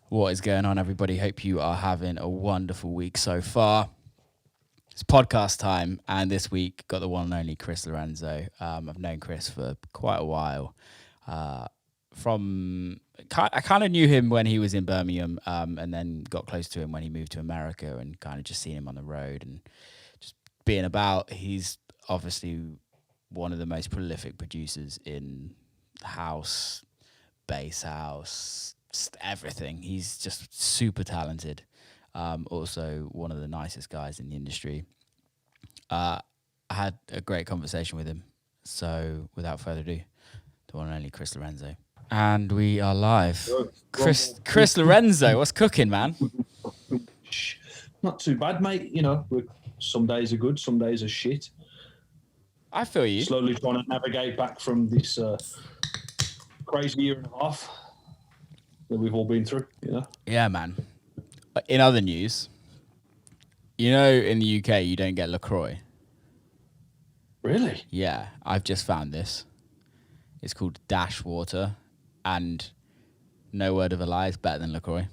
What is going on, everybody? Hope you are having a wonderful week so far. It's podcast time, and this week got the one and only Chris Lorenzo. I've known Chris for quite a while. I kind of knew him when he was in Birmingham, and then got close to him when he moved to America, and kind of just seen him on the road and just being about. He's obviously one of the most prolific producers in house, bass house, everything. He's just super talented. Also one of the nicest guys in the industry. I had a great conversation with him. So without further ado, the one and only Chris Lorenzo. And we are live. Chris Lorenzo, what's cooking, man? Not too bad, mate. You know, some days are good, some days are shit. I feel you. Slowly trying to navigate back from this crazy year and a half that we've all been through, you know? Yeah, man. In other news, you know, in the UK, you don't get LaCroix. Really? Yeah, I've just found this. It's called Dash Water, and no word of a lie, it's better than LaCroix.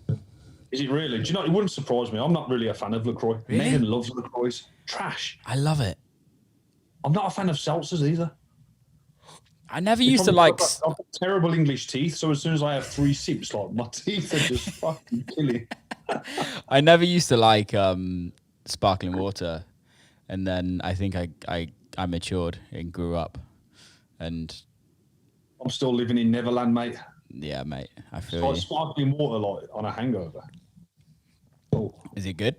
Is it really? Do you know, it wouldn't surprise me. I'm not really a fan of LaCroix. Really? Megan loves LaCroix. Trash. I love it. I'm not a fan of seltzers either. I never used to like... I've got terrible English teeth, so as soon as I have 3 sips, like, my teeth are just fucking killing. I never used to like sparkling water, and then I think I matured and grew up, and I'm still living in Neverland, mate. Yeah, mate, I feel it's like you. sparkling water, like, on a hangover. Oh. Is it good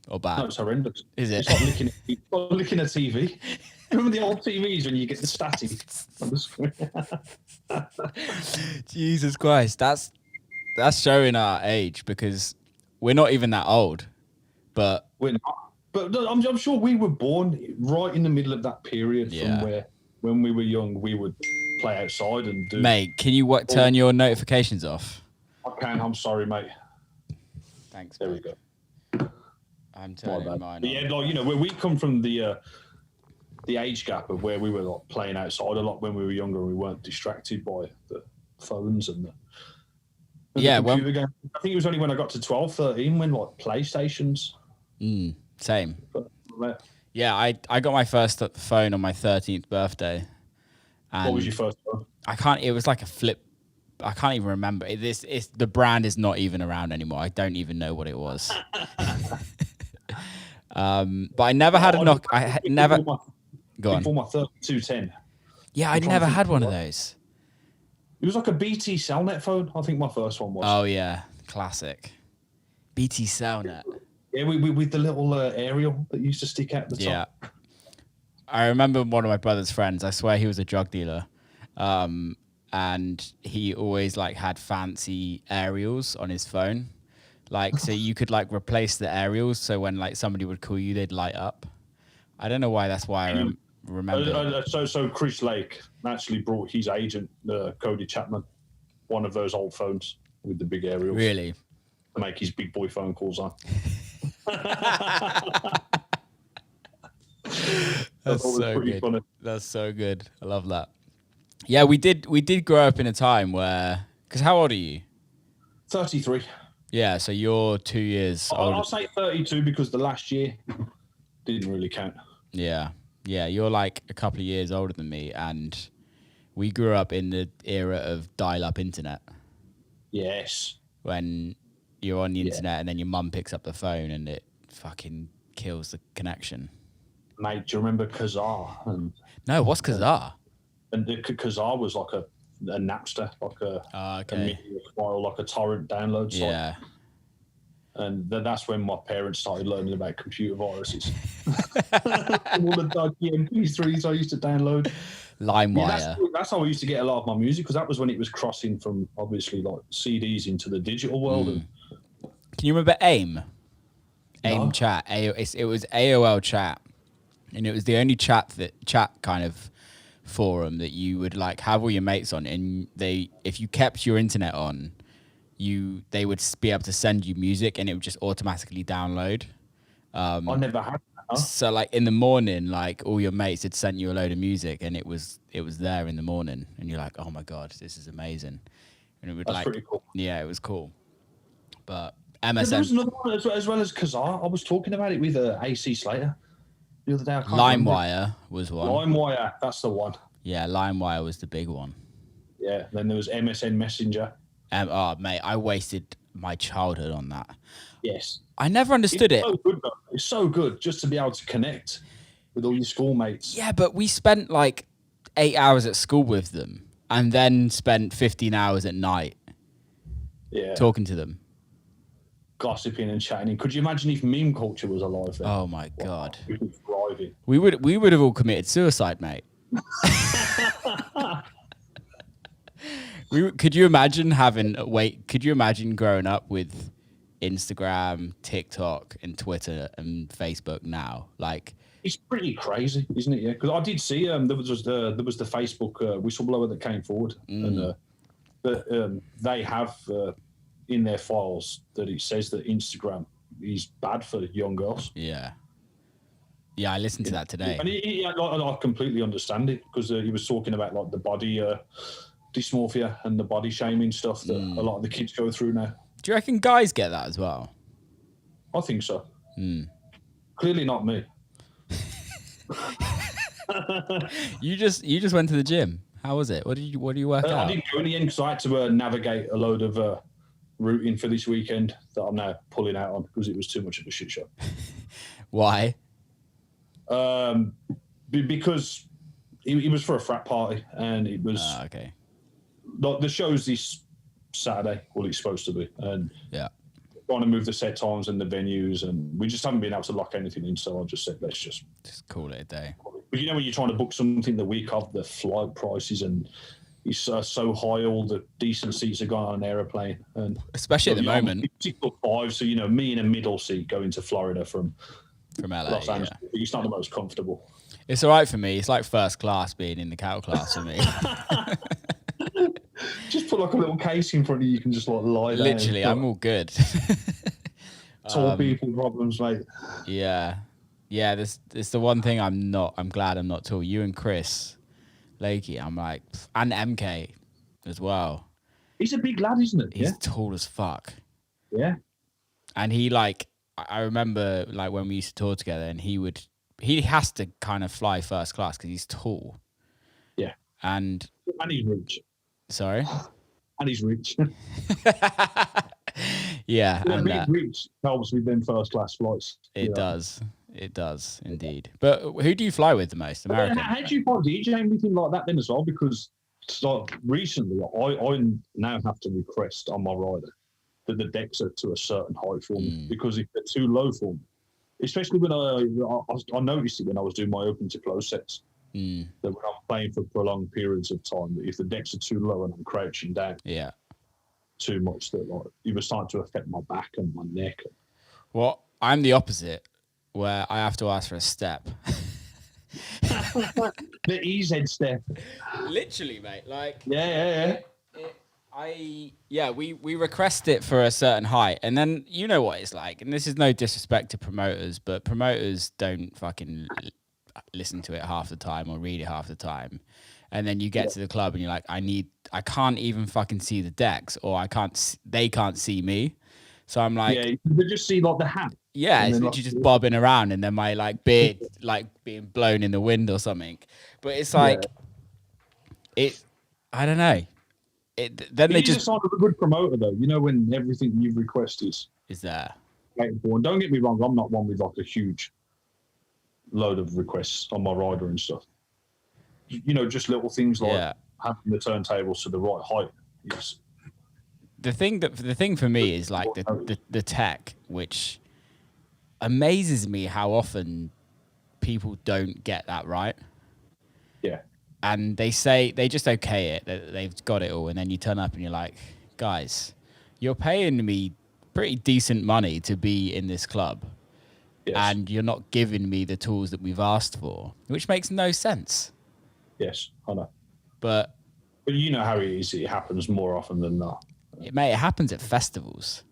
or bad? No, it's horrendous. Is it? It's like licking a TV. Remember the old TVs when you get the static on the screen? Jesus Christ, that's showing our age, because we're not even that old, but we're not. But I'm sure we were born right in the middle of that period from where, when we were young, we would play outside and do. Mate, can you turn your notifications off? I can. I'm sorry, mate. Thanks. There mate. we go. I'm turning mine on. Yeah, like, you know, where we come from, the age gap of where we were like playing outside a lot when we were younger, and we weren't distracted by the phones and the computer game. I think it was only when I got to 12, 13 when like PlayStations. Same. But, yeah, I got my first phone on my 13th birthday. And what was your first phone? It was like a flip. I can't even remember. The brand is not even around anymore. I don't even know what it was. But I never had a knock. I never. Go on. Before my 3210. Yeah, I never had one of those. It was like a BT Cellnet phone. I think my first one was. Oh yeah, classic. BT Cellnet. Yeah, with the little aerial that used to stick out the top. Yeah. I remember one of my brother's friends. I swear he was a drug dealer, and he always like had fancy aerials on his phone. Like, so you could like replace the aerials, so when like somebody would call you, they'd light up. I don't know why. That's why I remember. So Chris Lake actually brought his agent, Cody Chapman, one of those old phones with the big aerials. Really? To make his big boy phone calls on. That's so good. Funny. That's so good. I love that. Yeah, we did grow up in a time where, because how old are you? 33. Yeah, so you're 2 years older. I'll say 32 because the last year didn't really count. Yeah, you're like a couple of years older than me, and we grew up in the era of dial-up internet. Yes. When you're on the internet and then your mum picks up the phone and it fucking kills the connection. Mate, do you remember Kazaa? No, what's Kazaa? And Kazaa was like a Napster, like a media file, like a torrent download site. Yeah. And that's when my parents started learning about computer viruses. All the dodgy MP3s I used to download. LimeWire. Yeah, that's how I used to get a lot of my music, because that was when it was crossing from obviously like CDs into the digital world. And can you remember AIM? No. AIM chat. It was AOL chat, and it was the only chat kind of forum that you would like have all your mates on, and if you kept your internet on, they would be able to send you music, and it would just automatically download. I never had that. Huh? So like in the morning, like all your mates had sent you a load of music, and it was there in the morning, and you're like, oh my god, this is amazing. And it would That's pretty cool. Yeah, it was cool. But There MSN, was another one as well as Kazaa. I was talking about it with AC Slater the other day. I can't remember. LimeWire was one. LimeWire, that's the one. Yeah, LimeWire was the big one. Yeah, then there was MSN Messenger. Oh, mate, I wasted my childhood on that. Yes. I never understood it. So good, though. It's so good just to be able to connect with all your schoolmates. Yeah, but we spent like 8 hours at school with them and then spent 15 hours at night talking to them. Gossiping and chatting. Could you imagine if meme culture was alive then? Oh, my God. Thriving. We would have all committed suicide, mate. Could you imagine growing up with Instagram, TikTok, and Twitter and Facebook now? Like, it's pretty crazy, isn't it? Yeah, because I did see there was the Facebook whistleblower that came forward, and they have in their files that it says that Instagram is bad for young girls. Yeah, I listened to that today, and I completely understand it because he was talking about like the body dysmorphia and the body shaming stuff that a lot of the kids go through now. Do you reckon guys get that as well? I think so. Clearly not me. You just went to the gym. How was it? What do you work out? I didn't go in the end because I had to navigate a load of routing for this weekend that I'm now pulling out on because it was too much of a shit show. Why? Because it was for a frat party and it was okay. The show's this Saturday. Well, it's supposed to be, and trying to move the set times and the venues, and we just haven't been able to lock anything in. So I just said, let's just call it a day. But you know, when you're trying to book something the week of, the flight prices and it's so high, all the decent seats are gone on an aeroplane, and especially at the moment. 5, so you know, me in a middle seat going to Florida from LA, Los Angeles. Yeah. It's not the most comfortable. It's all right for me. It's like first class being in the cattle class for me. Just put like a little case in front of you. You can just like lie down. Literally, I'm all good. Tall people problems, mate. Yeah. This is the one thing I'm glad I'm not tall. You and Chris Lakey, I'm like, and MK as well. He's a big lad, isn't he? He's tall as fuck. Yeah. And he like, I remember like when we used to tour together, and he has to kind of fly first class because he's tall. Yeah. And he's rich. Sorry? And he's rich. Yeah. And being rich helps with them first class flights. It does indeed. But who do you fly with the most? American? How do you find DJing anything like that then as well? Because recently I now have to request on my rider that the decks are to a certain height for me, because if they're too low for me, especially when I noticed it when I was doing my open to close sets, that when I'm playing for prolonged periods of time, that if the decks are too low and I'm crouching down too much, that like it was starting to affect my back and my neck. Well, I'm the opposite, where I have to ask for a step. The EZ step. Literally, mate. Like we request it for a certain height, and then you know what it's like. And this is no disrespect to promoters, but promoters don't fucking listen to it half the time or read it half the time. And then you get to the club and you're like, I can't even fucking see the decks, or they can't see me. So I'm like, they just see like the hat. Yeah, it's literally just bobbing around, and then my like beard like being blown in the wind or something. But it's like, I don't know. Then they just. It's a sign of a good promoter, though. You know, when everything you've requested is there. And don't get me wrong, I'm not one with like a huge load of requests on my rider and stuff. You know, just little things like having the turntables to the right height. Yes. The thing for me is like the tech, which amazes me how often people don't get that right. Yeah. And they just okay it, that they've got it all, and then you turn up and you're like, guys, you're paying me pretty decent money to be in this club, and you're not giving me the tools that we've asked for, which makes no sense. Yes, I know. But you know how it is. It happens more often than not. It happens at festivals.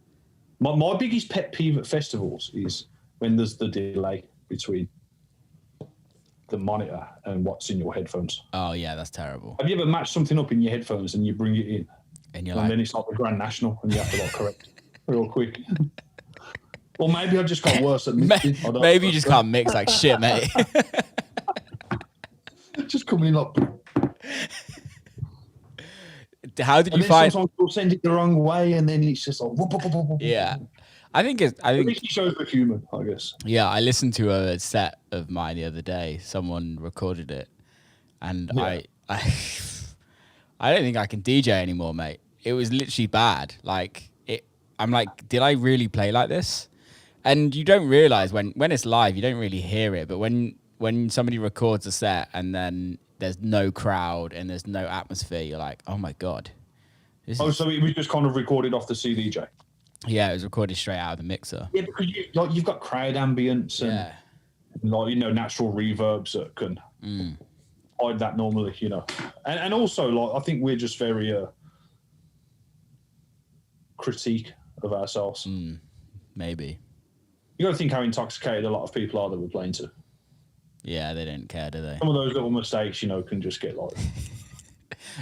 My biggest pet peeve at festivals is when there's the delay between the monitor and what's in your headphones. Oh yeah, that's terrible. Have you ever matched something up in your headphones and you bring it in, and you're then it's like the Grand National and you have to like correct? real quick. Or maybe I just got worse at mixing. Maybe you just can't mix like shit, mate. Just coming in like. How did you find? Sometimes we'll send it the wrong way, and then it's just like. Yeah, I think it shows the human, I guess. Yeah, I listened to a set of mine the other day. Someone recorded it, and yeah. I don't think I can DJ anymore, mate. It was literally bad. Like I'm like, did I really play like this? And you don't realize when it's live, you don't really hear it. But when somebody records a set and then there's no crowd and there's no atmosphere, you're like, oh my God. So it was just kind of recorded off the CDJ? Yeah, it was recorded straight out of the mixer. Yeah, because you've got crowd ambience and natural reverbs that can hide that normally, And also, I think we're just very critique of ourselves. Maybe. You got to think how intoxicated a lot of people are that we're playing to. Yeah, they don't care, do they? Some of those little mistakes, can just get like...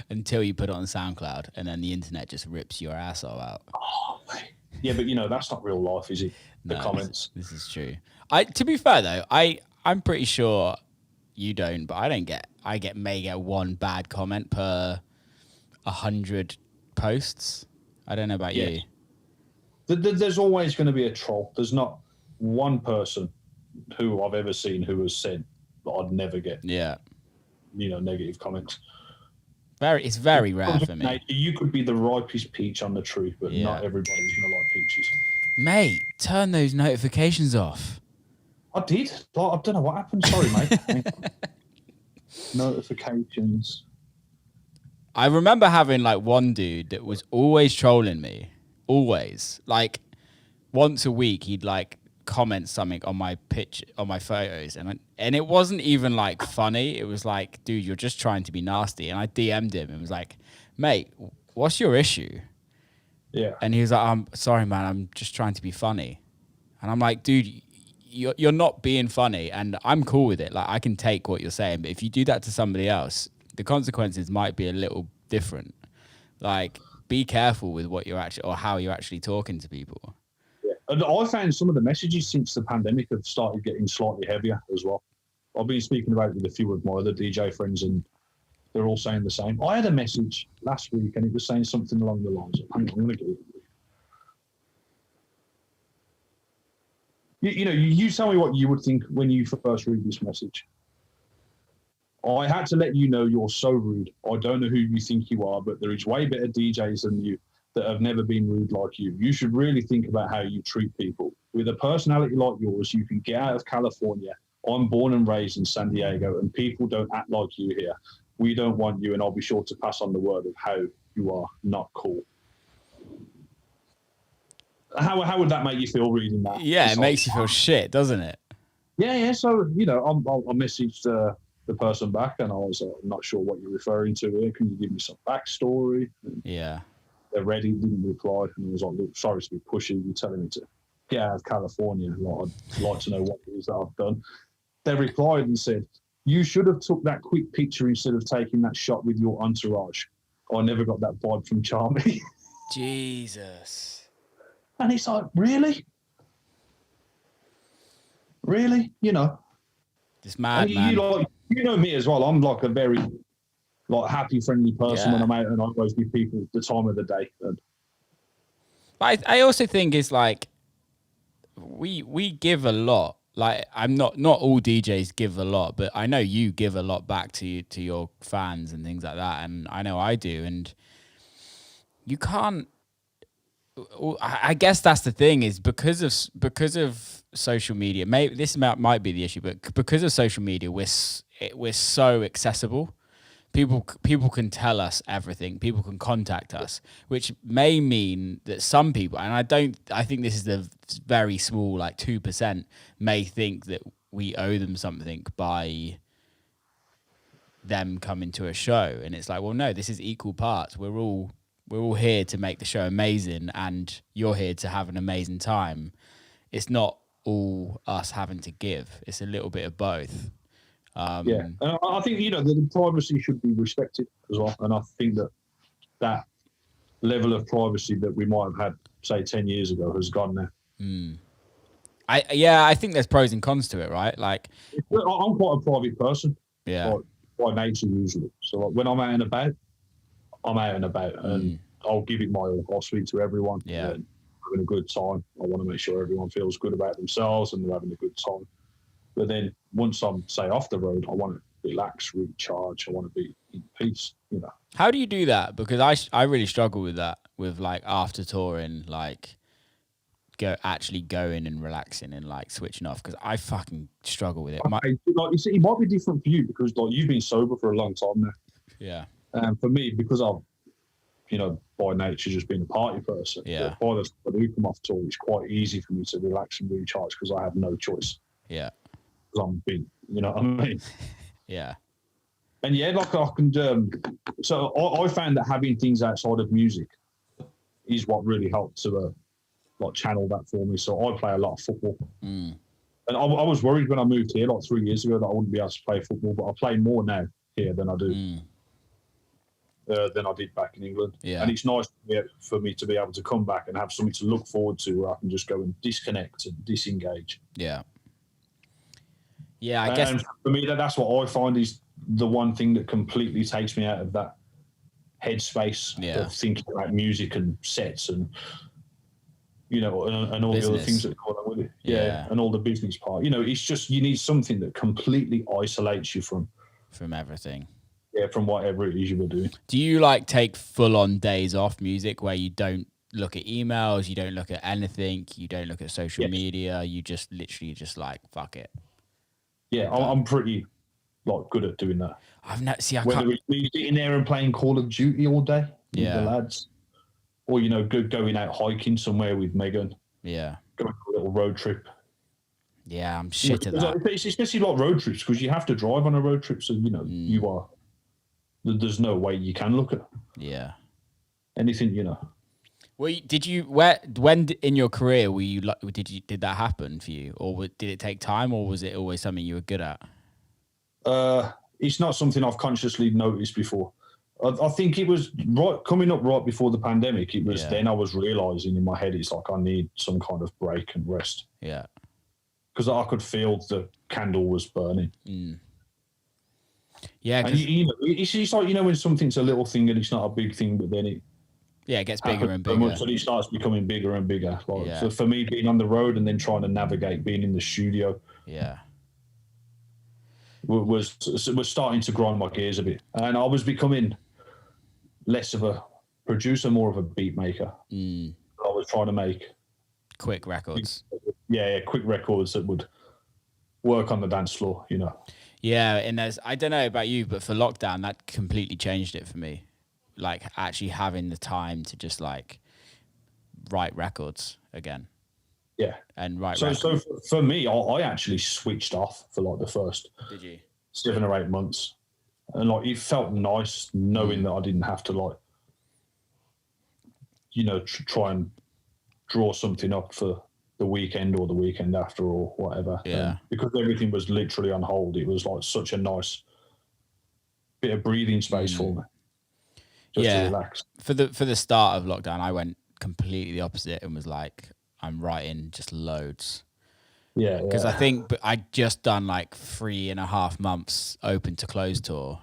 Until you put it on SoundCloud and then the internet just rips your asshole out. Oh, mate. Yeah, but that's not real life, is it? The comments. This is true. To be fair though, I'm pretty sure you don't, but I may get one bad comment per 100 posts. I don't know about you. There's always going to be a troll. There's not one person who I've ever seen who has said that I'd never get negative comments. It's very rare for me. You could be the ripest peach on the tree, but not everybody's going to like peaches. Mate, turn those notifications off. I did. I don't know what happened. Sorry, mate. Notifications. I remember having like one dude that was always trolling me. Always. Like once a week he'd like comment something on my photos and it wasn't even like funny. It was like, dude, you're just trying to be nasty. And I DM'd him and was like, mate, what's your issue? Yeah. And he was like, I'm sorry, man, I'm just trying to be funny. And I'm like, dude, you're not being funny and I'm cool with it. Like I can take what you're saying, but if you do that to somebody else, the consequences might be a little different. Like be careful with what you're actually or how you're actually talking to people. Yeah. And I found some of the messages since the pandemic have started getting slightly heavier as well. I've been speaking about it with a few of my other DJ friends and they're all saying the same. I had a message last week and it was saying something along the lines of, hang on, I'm going to get it. You tell me what you would think when you first read this message. I had to let you know you're so rude. I don't know who you think you are, but there is way better DJs than you that have never been rude like you. You should really think about how you treat people. With a personality like yours, you can get out of California. I'm born and raised in San Diego, and people don't act like you here. We don't want you, and I'll be sure to pass on the word of how you are not cool. How would that make you feel reading that? Yeah, it makes you feel shit, doesn't it? Yeah. So, I messaged the person back and I was like, I'm not sure what you're referring to here. Can you give me some backstory? And they're ready, didn't reply. And I was like, look, sorry to be pushy. You're telling me to get out of California. I'd like to know what it is that I've done. They replied and said, you should have took that quick picture instead of taking that shot with your entourage. I never got that vibe from Charmy. Jesus. And it's like, really? Really? This mad man. You know me as well. I'm like a very happy, friendly person when I'm out, and I always give people the time of the day. But I also think it's like we give a lot. Like I'm not all DJs give a lot, but I know you give a lot back to your fans and things like that, and I know I do, and you can't. I guess that's the thing is because of social media. Maybe this might be the issue, but because of social media, we're so accessible. People can tell us everything. People can contact us, which may mean that some people, and I think this is the very small, like 2%, may think that we owe them something by them coming to a show, and it's like, well, no, this is equal parts. We're all here to make the show amazing, and you're here to have an amazing time. It's not all us having to give. It's a little bit of both. And I think the privacy should be respected as well, and I think that level of privacy that we might have had, say, 10 years ago has gone now. I think there's pros and cons to it, right? Like, I'm quite a private person, yeah, by nature usually. So like, when I'm out and about, I'm out and about, and I'll give it my all. I'll speak to everyone. Yeah, having a good time. I want to make sure everyone feels good about themselves and they're having a good time. But then once I'm, say, off the road, I want to relax, recharge. I want to be in peace, you know. How do you do that? Because I really struggle with that, with like after touring, like actually going and relaxing and like switching off, because I fucking struggle with it. Okay, like, you see, it might be different for you because like you've been sober for a long time now. Yeah. And for me, because I've, you know, by nature just being a party person, yeah. By the time I do come off tour, it's quite easy for me to relax and recharge because I have no choice. Yeah. Because I'm big, you know what I mean? Yeah. And yeah, like I can. So I found that having things outside of music is what really helped to like channel that for me. So I play a lot of football, and I was worried when I moved here like 3 years ago that I wouldn't be able to play football, but I play more now here than I do than I did back in England. Yeah. And it's nice for me to be able to come back and have something to look forward to where I can just go and disconnect and disengage. Yeah. Yeah, I guess. And for me, that's what I find is the one thing that completely takes me out of that headspace of thinking about music and sets and, you know, and all the other things that go along with it. Yeah. And all the business part. You know, it's just, you need something that completely isolates you from everything. Yeah, from whatever it is you were doing. Do you like take full on days off music where you don't look at emails, you don't look at anything, you don't look at social media, you just literally just like, fuck it? Yeah, I'm pretty like good at doing that. Whether it's me sitting there and playing Call of Duty all day with the lads, or, you know, going out hiking somewhere with Megan. Yeah. Going on a little road trip. Yeah, I'm shit at that. It's especially like road trips because you have to drive on a road trip, so, you know, you are. There's no way you can look at anything, you know. Well, when in your career were you did that happen for you, or did it take time, or was it always something you were good at? It's not something I've consciously noticed before. I think it was coming up right before the pandemic. It was then I was realizing in my head, it's like I need some kind of break and rest. Yeah, because I could feel the candle was burning. Yeah, and you know, it's like, you know, when something's a little thing and it's not a big thing, but then it gets bigger and bigger. So it starts becoming bigger and bigger. Like, so for me, being on the road and then trying to navigate being in the studio, was starting to grind my gears a bit, and I was becoming less of a producer, more of a beat maker. I was trying to make quick records. Quick records that would work on the dance floor, you know. Yeah, and I don't know about you, but for lockdown, that completely changed it for me. Like actually having the time to just like write records again. Yeah. And write so records. So for me, I actually switched off for like the first 7 or 8 months. And like it felt nice knowing that I didn't have to like, you know, try and draw something up for the weekend or the weekend after or whatever. Yeah. Because everything was literally on hold. It was like such a nice bit of breathing space for me. Just to relax. For the start of lockdown, I went completely the opposite and was like, I'm writing just loads. Yeah. Because I think I'd just done like 3.5 months open to close tour,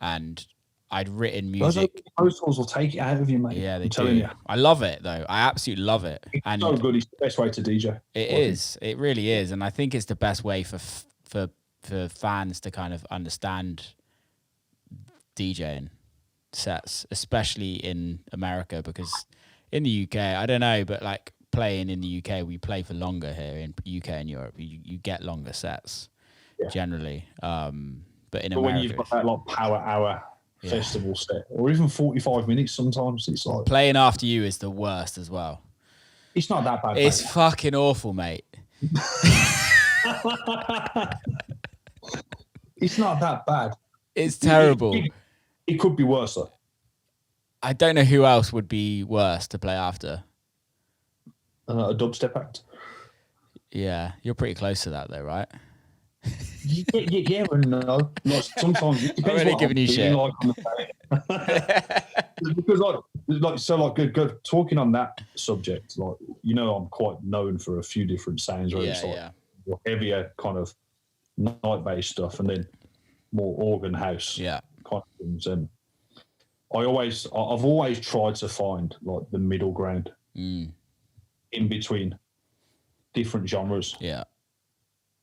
and I'd written music. Those tours will take it out of you, mate. Yeah, they do. You. I love it though. I absolutely love it. It's so good. It's the best way to DJ. It is. It really is, and I think it's the best way for fans to kind of understand DJing sets, especially in America, because in the UK, I don't know, but like playing in the UK, we play for longer here in UK and Europe. You get longer sets generally, but America, when you've got that like power hour festival set, or even 45 minutes, sometimes it's like playing after you is the worst as well. It's not that bad. It's fucking awful, mate. It's not that bad. It's terrible. It could be worse though. I don't know who else would be worse to play after. A dubstep act. Yeah, you're pretty close to that though, right? Yeah, and no. Like, sometimes it depends. I'm really giving you shit. Like on the day. Because like Good talking on that subject. Like, I'm quite known for a few different sounds where it's heavier kind of night-based stuff, and then more organ house kind of things. And I've always tried to find like the middle ground in between different genres. Yeah,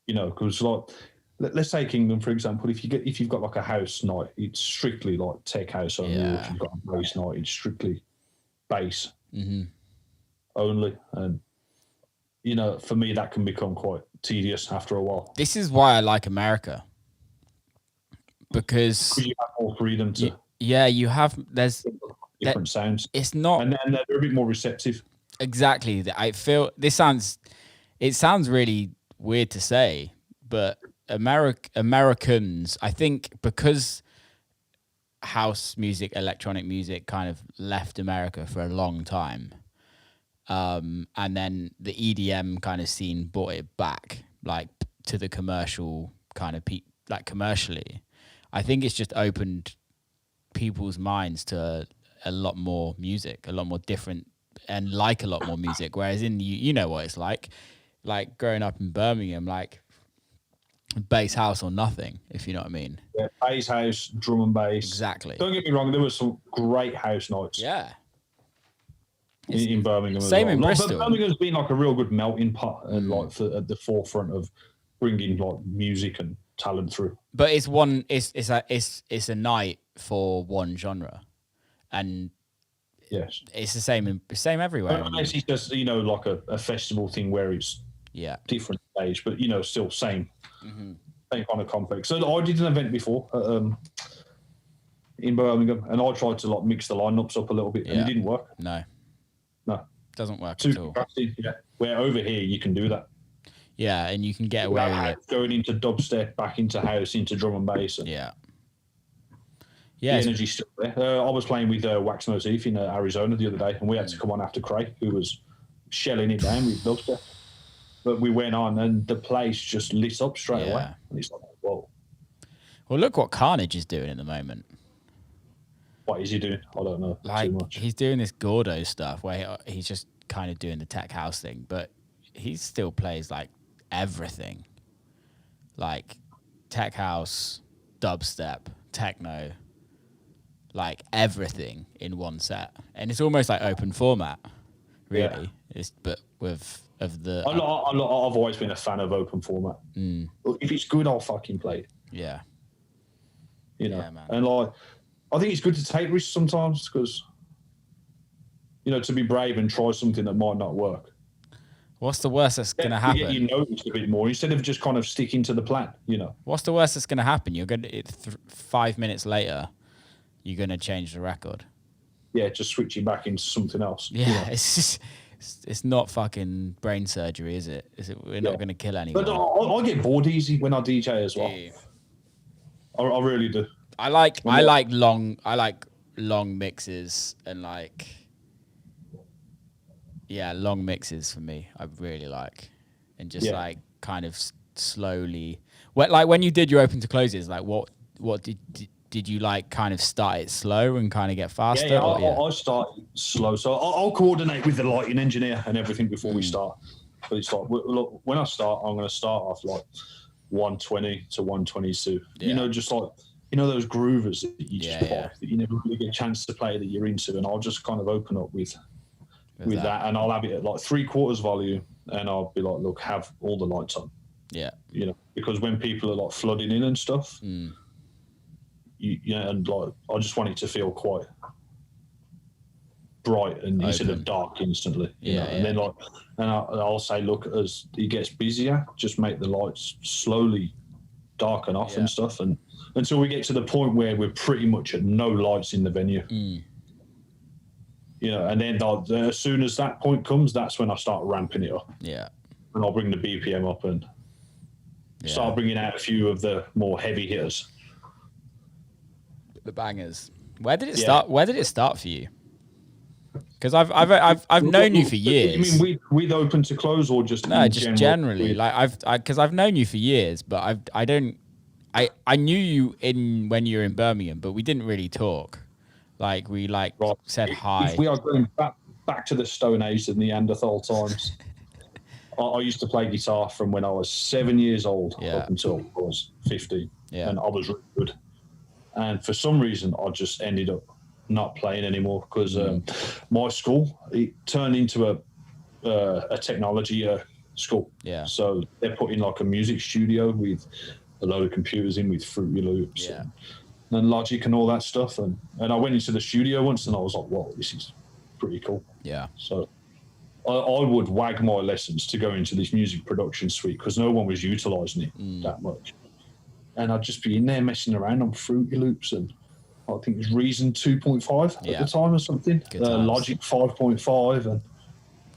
because like let's say Kingdom, for example. If you've got like a house night, it's strictly like tech house only. Or if you've got a bass night, it's strictly bass only. And for me, that can become quite tedious after a while. This is why I like America, because you have more freedom to. You have. There's different sounds. It's not, and they're a bit more receptive. Exactly. I feel it sounds really weird to say, but Americans, I think, because house music, electronic music kind of left America for a long time, and then the EDM kind of scene brought it back, like to the commercial kind of like commercially. I think it's just opened people's minds to a lot more music, a lot more different, and like a lot more music. Whereas in you know what it's like growing up in Birmingham, like bass house or nothing, if you know what I mean. Yeah, bass house, drum and bass. Exactly. Don't get me wrong, there were some great house nights. Yeah. In Birmingham. Same as well. in Bristol. Birmingham's been like a real good melting pot and like at the forefront of bringing like music and talent through. But it's a night for one genre, and yes, it's the same everywhere. Unless it's just like a festival thing where it's different stage, but still same kind of complex. So I did an event before in Birmingham, and I tried to like mix the lineups up a little bit, and it didn't work. No, doesn't work Too at all. Yeah, where over here you can do that. Yeah, and you can get away with it. Going into dubstep, back into house, into drum and bass. And yeah, the energy's still there. I was playing with Wax Motif in Arizona the other day, and we had to come on after Clarke, who was shelling it down with dubstep. But we went on, and the place just lit up straight away. And it's like, whoa. Well, look what Carnage is doing at the moment. What is he doing? I don't know too much. He's doing this Gordo stuff where he's just kind of doing the tech house thing, but he still plays like everything, like tech house, dubstep, techno, like everything in one set, and it's almost like open format, really. But I've always been a fan of open format. If it's good, I'll fucking play it. Yeah, man. And like, I think it's good to take risks sometimes because, to be brave and try something that might not work. What's the worst that's going to happen? You notice a bit more instead of just kind of sticking to the plan, What's the worst that's going to happen? You're going to 5 minutes later, you're going to change the record. Yeah, just switch it back into something else. Yeah, it's just, it's not fucking brain surgery, is it? We're not going to kill anyone. But I get bored easy when I DJ as well. Yeah. I really do. I like long mixes and long mixes for me. I really like, and just like kind of slowly. When you did your open to closes, like what did you like? Kind of start it slow and kind of get faster. Yeah, I start slow, so I'll coordinate with the lighting engineer and everything before we start. But it's like, look, when I start, I'm going to start off like 120 to 122. Just like. Those groovers that you just that you never really get a chance to play that you're into, and I'll just kind of open up with that, and I'll have it at like 3/4 volume, and I'll be like, look, have all the lights on. Yeah. Because when people are like flooding in and stuff, and like I just want it to feel quite bright and instead of dark instantly. And then I'll say, look, as it gets busier, just make the lights slowly darken off and stuff, and until we get to the point where we're pretty much at no lights in the venue. And then as soon as that point comes, that's when I start ramping it up. Yeah. And I'll bring the BPM up and start bringing out a few of the more heavy hitters. The bangers. Where did it start? Where did it start for you? Because I've known you for years. You mean with open to close or just just generally? Like because I've known you for years, but I knew you when you were in Birmingham, but we didn't really talk. Like we said if, hi. If we are going back to the Stone Age and Neanderthal times, I used to play guitar from when I was 7 years old up until I was 15, and I was really good. And for some reason, I just ended up not playing anymore because my school, it turned into a technology school. Yeah. So they're putting like a music studio with a load of computers in with Fruity Loops and Logic and all that stuff. And I went into the studio once and I was like, whoa, this is pretty cool. Yeah. So I would wag my lessons to go into this music production suite because no one was utilising it that much. And I'd just be in there messing around on Fruity Loops and I think it was Reason 2.5 at the time or something. Logic 5.5 and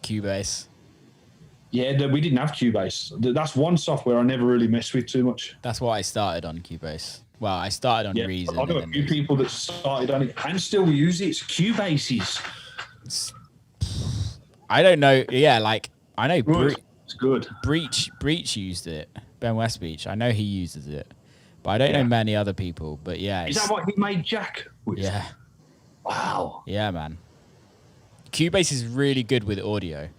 Cubase. Yeah, we didn't have Cubase. That's one software I never really messed with too much. That's what I started on, Cubase. Well, I started on Reason. I know a few people that started on it and still use it. It's Cubases. I don't know. Yeah, like I know it's good. Breach used it. Ben Westbeach. I know he uses it, but I don't know many other people. But yeah, is that what he made Jack with? Yeah. Wow. Yeah, man. Cubase is really good with audio,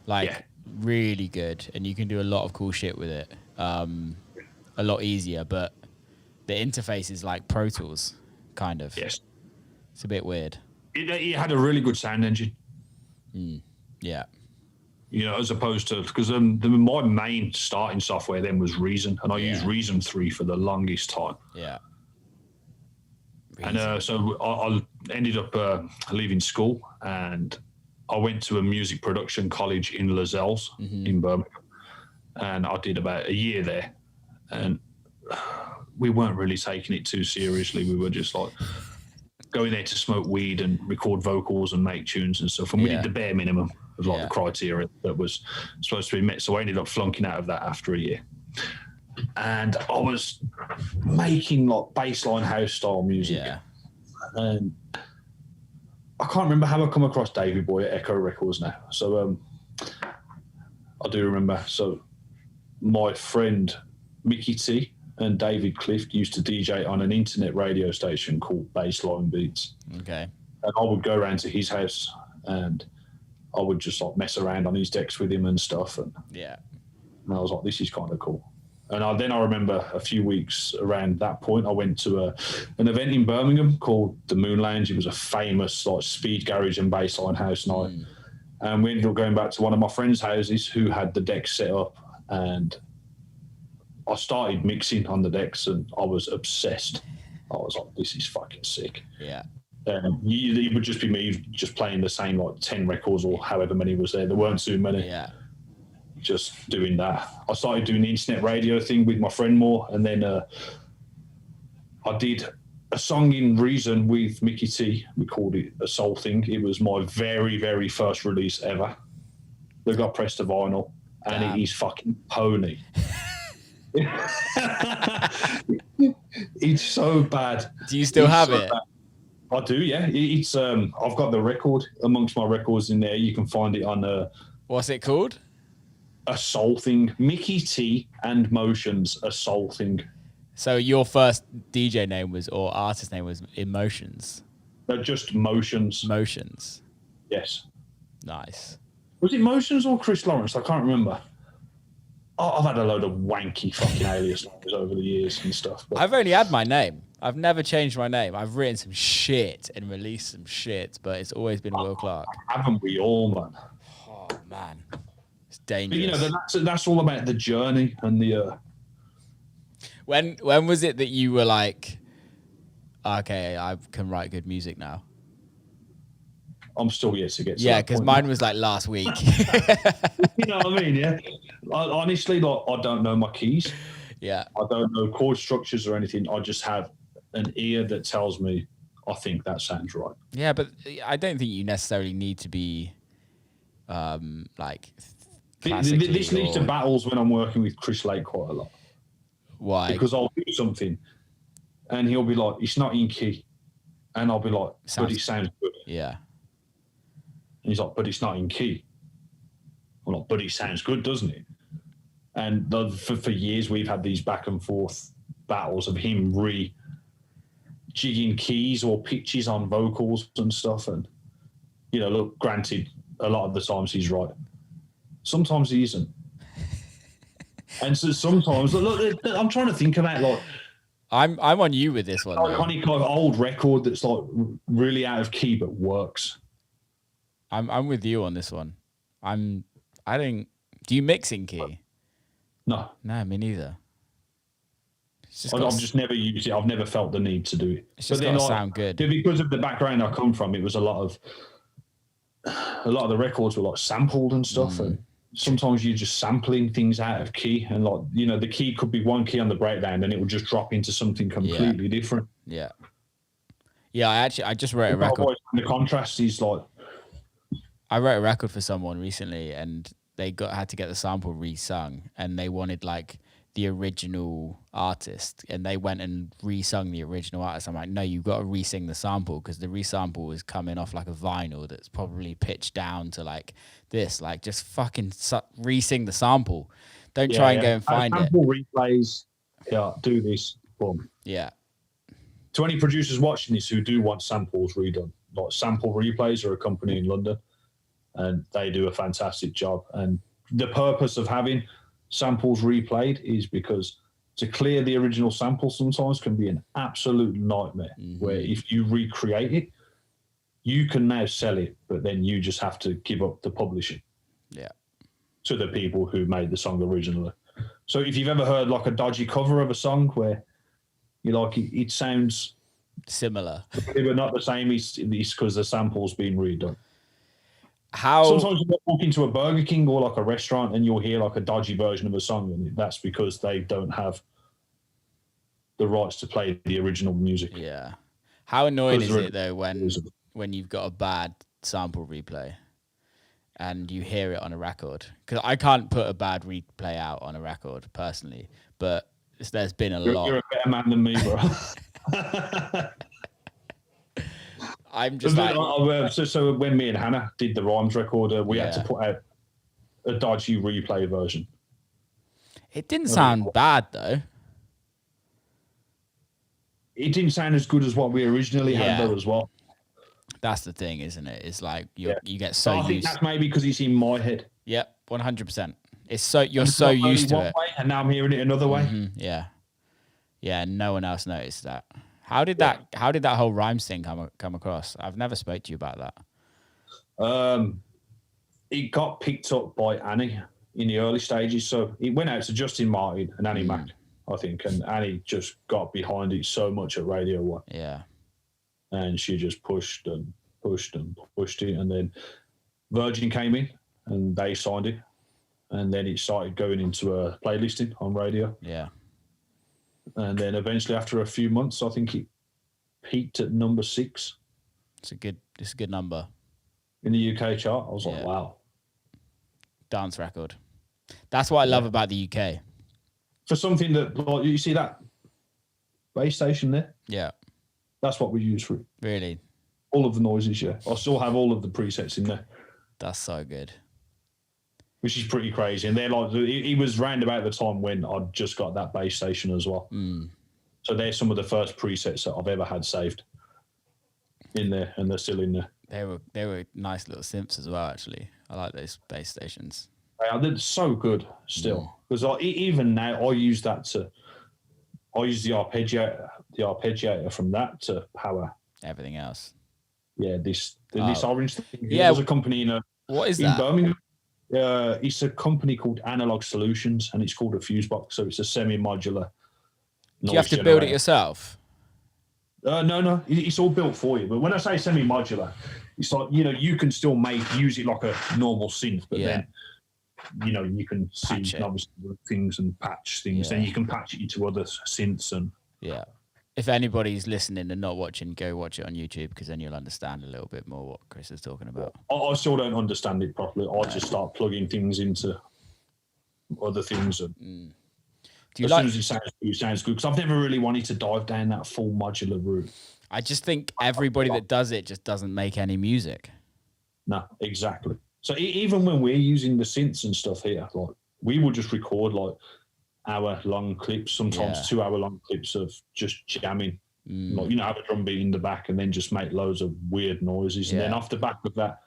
like really good, and you can do a lot of cool shit with it. A lot easier, but the interface is like Pro Tools, kind of. Yes. It's a bit weird. It had a really good sound engine. Yeah. You know, as opposed to because my main starting software then was Reason, and I used Reason 3 for the longest time. Yeah. And so I ended up leaving school, and I went to a music production college in Lozells in Birmingham, and I did about a year there, and we weren't really taking it too seriously. We were just like going there to smoke weed and record vocals and make tunes and stuff, and we did the bare minimum of like the criteria that was supposed to be met. So I ended up flunking out of that after a year. And I was making like bassline house style music. Yeah. And I can't remember how I come across Davey Boy at Echo Records now. So I do remember. So my friend Mickey T and David Clift used to DJ on an internet radio station called Bassline Beats. Okay. And I would go around to his house and I would just like mess around on his decks with him and stuff. And I was like, this is kind of cool. And then I remember a few weeks around that point, I went to an event in Birmingham called the Moon Lounge. It was a famous like speed garage and bassline house night. And we ended up going back to one of my friends' houses who had the decks set up. And I started mixing on the decks and I was obsessed. I was like, this is fucking sick. Yeah. It would just be me just playing the same like 10 records or however many was there. There weren't too many. Yeah. Just doing that. I started doing the internet radio thing with my friend more, and then I did a song in Reason with Mickey T. We called it A Soul Thing. It was my very, very first release ever. They got pressed to vinyl, and it is fucking pony. It's so bad. Do you still have it? Bad. I do, yeah. It's I've got the record amongst my records in there. You can find it on what's it called? A Soul Thing. Mickey T and Motions, A Soul Thing. So your first DJ name was, or artist name was Emotions? Just Motions. Motions. Yes. Nice. Was it Motions or Chris Lawrence? I can't remember. I've had a load of wanky fucking alias names over the years and stuff. But I've only had my name. I've never changed my name. I've written some shit and released some shit, but it's always been Will Clarke. Haven't we all, man? Oh, man. It's dangerous. But, you know, that's all about the journey and the... When was it that you were like, okay, I can write good music now? I'm still yet to get to that because mine was like last week. You know what I mean? Yeah. Honestly, like, I don't know my keys. Yeah. I don't know chord structures or anything. I just have an ear that tells me, I think that sounds right. Yeah, but I don't think you necessarily need to be like... This leads to battles when I'm working with Chris Lake quite a lot. Why? Because I'll do something and he'll be like, it's not in key. And I'll be like, but it sounds good. Yeah. And he's like, but it's not in key. I'm like, but it sounds good, doesn't it? And for years, we've had these back and forth battles of him jigging keys or pitches on vocals and stuff. And, you know, look, granted, a lot of the times he's right. Sometimes he isn't. And so sometimes, look, I'm trying to think about, like, I'm on you with this one. Iconic like old record that's like really out of key but works. I'm with you on this one. I think. Do you mix in key? No, me neither. I've just never used it. I've never felt the need to do it. It's just got to sound good. Because of the background I come from, it was a lot of the records were like sampled and stuff, and sometimes you're just sampling things out of key, and like, you know, the key could be one key on the breakdown, and it would just drop into something completely different. Yeah. I just wrote a record. The contrast is like. I wrote a record for someone recently, and they had to get the sample re-sung, and they wanted like the original artist, and they went and re-sung the original artist. I'm like, no, you've got to re-sing the sample, because the re-sample is coming off like a vinyl that's probably pitched down to like this. Like, just fucking re-sing the sample. Don't try and go and find it. Sample replays, do this. Boom. Yeah. To any producers watching this who do want samples redone, like Sample Replays are a company in London, and they do a fantastic job. And the purpose of having samples replayed is because to clear the original sample sometimes can be an absolute nightmare, where if you recreate it, you can now sell it, but then you just have to give up the publishing to the people who made the song originally. So if you've ever heard like a dodgy cover of a song where you like it sounds similar, but not the same, it's because the sample's been redone. Sometimes you walk into a Burger King or like a restaurant and you'll hear like a dodgy version of a song, and that's because they don't have the rights to play the original music. Yeah. How annoying is it though when you've got a bad sample replay and you hear it on a record? Because I can't put a bad replay out on a record personally, but there's been a lot. You're a better man than me, bro. I'm just so when me and Hannah did the Rhymes record, we had to put out a dodgy replay version. It didn't sound bad though. It didn't sound as good as what we originally had though as well. That's the thing, isn't it? It's like you get so used. I think that's maybe because it's in my head. Yep, 100%. It's you're so used to it. Way, and now I'm hearing it another way. Yeah. No one else noticed that. How did that whole rhymes thing come across? I've never spoke to you about that. It got picked up by Annie in the early stages. So it went out to Justin Martin and Annie Mac, I think, and Annie just got behind it so much at Radio 1. Yeah. And she just pushed and pushed and pushed it, and then Virgin came in and they signed it, and then it started going into a playlisting on radio. Yeah. And then eventually, after a few months, I think it peaked at number 6. It's a good number in the UK chart. I was like, wow, dance record. That's what I love about the UK. For something that, like, you see that bass station there? Yeah, that's what we use for it. Really, all of the noises. Yeah, I still have all of the presets in there. That's so good. Which is pretty crazy. And they're like, it was round about the time when I'd just got that bass station as well. So they're some of the first presets that I've ever had saved in there, and they're still in there. They were nice little synths as well, actually. I like those bass stations. They're so good still. Because even now, I use the arpeggiator from that to power everything else. Yeah, this orange thing. Yeah, there's a company what is that? Birmingham. It's a company called Analog Solutions, and it's called a fuse box. So it's a semi-modular. Do you have to build it yourself? No. It's all built for you. But when I say semi-modular, it's like, you can still use it like a normal synth, but then, you can see things and patch things. Then you can patch it into other synths and. Yeah. If anybody's listening and not watching, go watch it on YouTube, because then you'll understand a little bit more what Chris is talking about. I still don't understand it properly. I just start plugging things into other things. And as soon as it sounds good, because I've never really wanted to dive down that full modular route. I just think everybody that does it just doesn't make any music. No, exactly. So even when we're using the synths and stuff here, like, we will just record like hour-long clips, sometimes 2-hour-long clips of just jamming Like, you know, have a drum beat in the back and then just make loads of weird noises. And then off the back of that,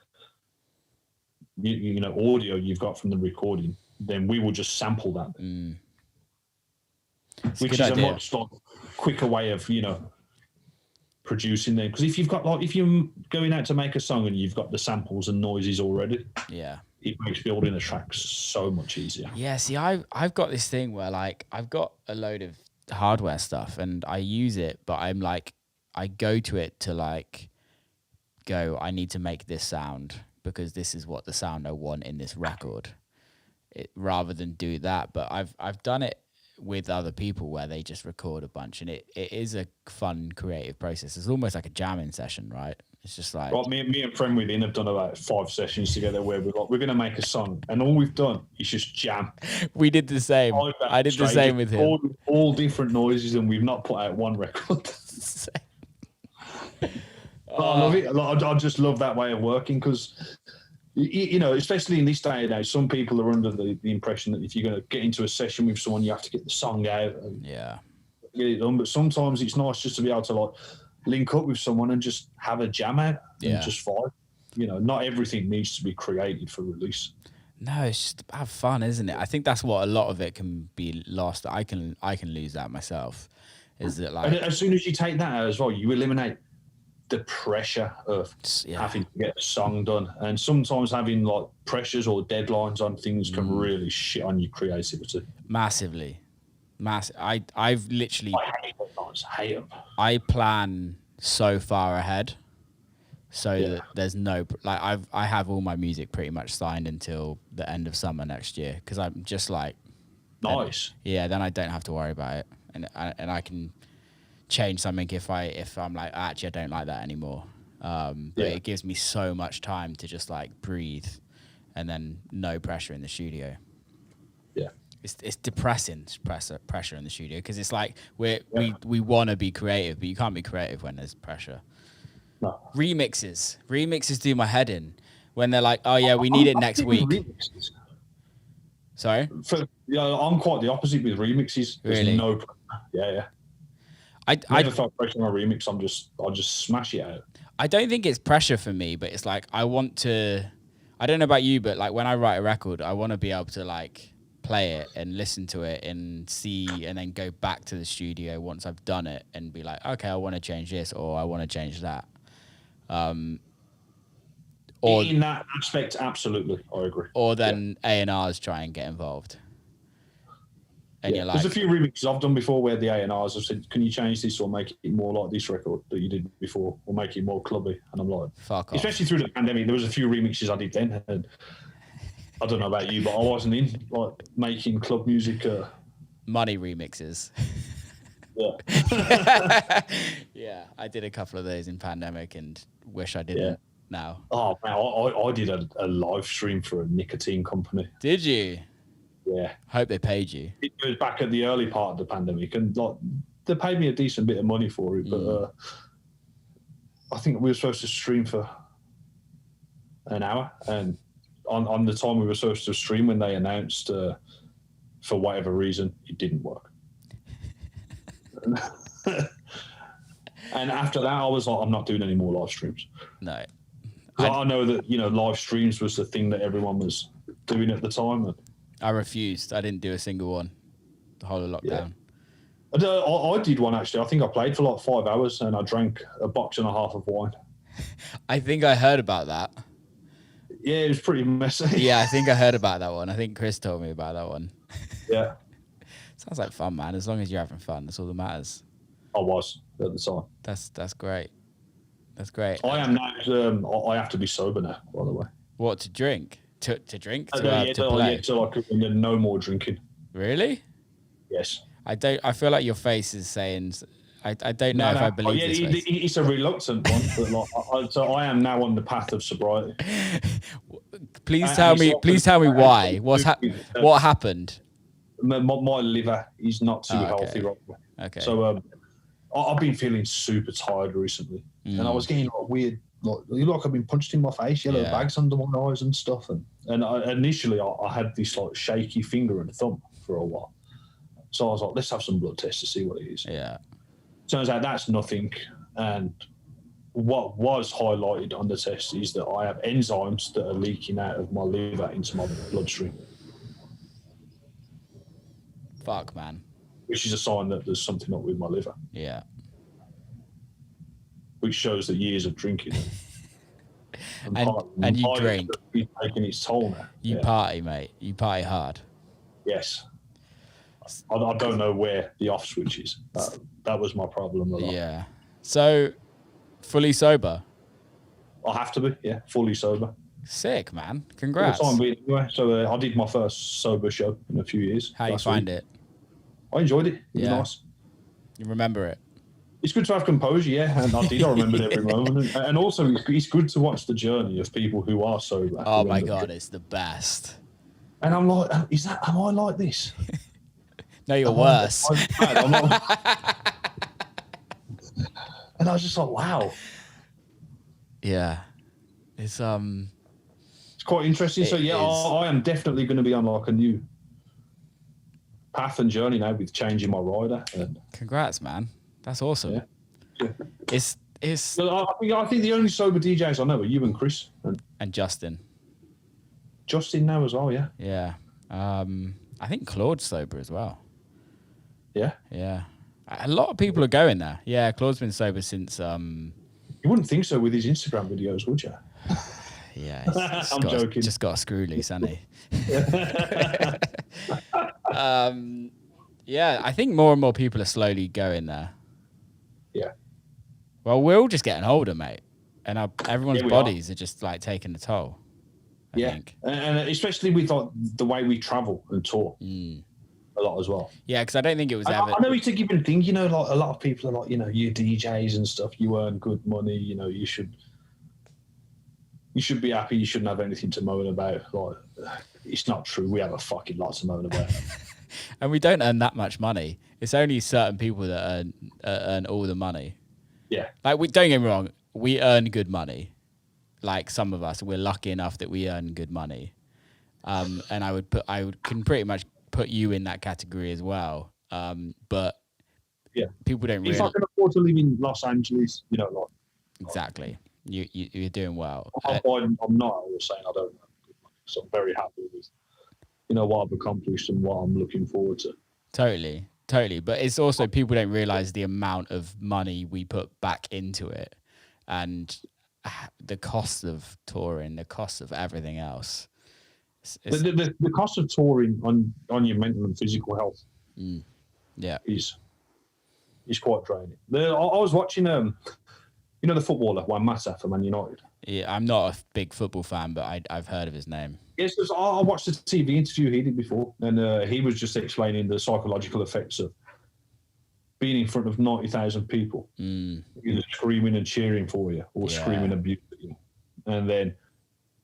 you know, audio you've got from the recording, then we will just sample that. Which is idea. A much like quicker way of, you know, producing them. Because if you've got, like, if you're going out to make a song and you've got the samples and noises already, it makes building a track so much easier. Yeah, see, I've got this thing where, like, I've got a load of hardware stuff and I use it, but I'm like, I go to it to, like, I need to make this sound because this is what the sound I want in this record, rather than do that. But I've done it with other people where they just record a bunch, and it is a fun creative process. It's almost like a jamming session, right? It's just like, well, me and friend within have done about 5 sessions together where we're like, we're going to make a song, and all we've done is just jam. We did the same. I did the same with him. All different noises, and we've not put out one record. I love it. I just love that way of working because, you know, especially in this day and age, some people are under the impression that if you're going to get into a session with someone, you have to get the song out and get it done. But sometimes it's nice just to be able to, like, link up with someone and just have a jam out and just vibe. You know, not everything needs to be created for release. No, it's just have fun, isn't it? I think that's what a lot of it can be lost. I can lose that myself. Is that, like, and as soon as you take that out as well, you eliminate the pressure of having to get a song done. And sometimes having, like, pressures or deadlines on things can really shit on your creativity. Massively. I've literally... I hate deadlines. I hate them. I plan so far ahead so that there's no... Like, I have all my music pretty much signed until the end of summer next year because I'm just like... Nice. Then I don't have to worry about it. And I can... change something if I'm like, actually I don't like that anymore, but it gives me so much time to just, like, breathe, and then no pressure in the studio. It's depressing pressure in the studio because it's like we want to be creative, but you can't be creative when there's pressure. No. Remixes do my head in when they're like, oh yeah, we need it next week. Remixes. Sorry? I'm quite the opposite with remixes. There's really? No pressure. I never felt pressure on a remix. I'll just smash it out. I don't think it's pressure for me, but it's like I don't know about you, but, like, when I write a record, I want to be able to, like, play it and listen to it and see, and then go back to the studio once I've done it and be like, okay, I want to change this or I want to change that. Or in that aspect, absolutely, I agree. Or then A&Rs try and get involved. And you're like, there's a few remixes I've done before where the A&Rs have said, can you change this or make it more like this record that you did before, or make it more clubby? And I'm like, fuck off. Especially through the pandemic, there was a few remixes I did then, and I don't know about you, but I wasn't in, like, making club music. Money remixes. Yeah, I did a couple of those in pandemic and wish I didn't now. Oh man, I did a live stream for a nicotine company. Did you? Yeah. Hope they paid you. It was back at the early part of the pandemic, and, like, they paid me a decent bit of money for it, but I think we were supposed to stream for an hour, and on the time we were supposed to stream, when they announced for whatever reason it didn't work. And after that I was like, I'm not doing any more live streams. No. I know that, you know, live streams was the thing that everyone was doing at the time, and I refused. I didn't do a single one the whole of lockdown. I did one, actually. I think I played for like 5 hours and I drank a box and a half of wine. I think I heard about that. Yeah, it was pretty messy. Yeah, I think I heard about that one. I think Chris told me about that one. Yeah. Sounds like fun, man. As long as you're having fun, that's all that matters. I was at the time. That's great. That's great. I am now. I have to be sober now, by the way. What, to drink? To drink? To play? Yeah, so I could no more drinking. Really? Yes. I feel like your face is saying. I don't know if I believe this. It's a reluctant one, but, like, so I am now on the path of sobriety. Please tell me why. What happened? My liver is not too healthy right now. Okay. So I've been feeling super tired recently, and I was getting like weird, like I've been punched in my face, yellow bags under my eyes and stuff. And initially I had this, like, shaky finger and thumb for a while. So I was like, let's have some blood tests to see what it is. Yeah. Turns out that's nothing. And what was highlighted on the test is that I have enzymes that are leaking out of my liver into my bloodstream. Fuck, man. Which is a sign that there's something up with my liver. Yeah. Which shows that years of drinking. and you drink. He's taking its toll now. You party, mate. You party hard. Yes. I don't know where the off switch is. That was my problem a lot. Yeah. So, fully sober? I have to be, yeah. Fully sober. Sick, man. Congrats. Anyway. So I did my first sober show in a few years. How you find it? I enjoyed it. It was nice. You remember it? It's good to have composure, yeah, and I did. I remembered every moment. And also, it's good to watch the journey of people who are sober. Oh, my God, it's the best. And I'm like, am I like this? No, you're worse. I'm not. And I was just like, wow. Yeah. It's quite interesting. So, yeah, I am definitely going to be on like a new path and journey now with changing my rider. And congrats, man. That's awesome. Yeah. It's. I think the only sober DJs I know are you and Chris and Justin. Justin now as well, yeah. Yeah. I think Claude's sober as well. Yeah. Yeah. A lot of people are going there. Yeah, Claude's been sober since. You wouldn't think so with his Instagram videos, would you? Yeah. I'm joking. Just got a screw loose, hasn't he? Yeah, I think more and more people are slowly going there. Yeah. Well, we're all just getting older, mate, and everyone's bodies are just like taking the toll. I think. And especially with like the way we travel and tour a lot as well. Yeah, because I don't think it was ever. I know it's a given thing, you know. Like a lot of people are like, you know, you DJs and stuff. You earn good money, you know. You should be happy. You shouldn't have anything to moan about. Like, it's not true. We have a fucking lot to moan about. And we don't earn that much money. It's only certain people that earn all the money. Yeah. Like, don't get me wrong. We earn good money. Like some of us, we're lucky enough that we earn good money. And I can pretty much put you in that category as well. But yeah, people don't really. If I can afford to live in Los Angeles, you know, like. Exactly. You're doing well. I'm not. I was saying I don't know. So I'm very happy with, you know, what I've accomplished and what I'm looking forward to. Totally. But it's also people don't realize the amount of money we put back into it, and the cost of touring, the cost of everything else. The cost of touring on your mental and physical health, is quite draining. I was watching you know, the footballer Juan Mata for Man United. Yeah, I'm not a big football fan, but I've heard of his name. Yes, I watched a TV interview he did before, and he was just explaining the psychological effects of being in front of 90,000 people, either screaming and cheering for you or screaming abuse at you. And then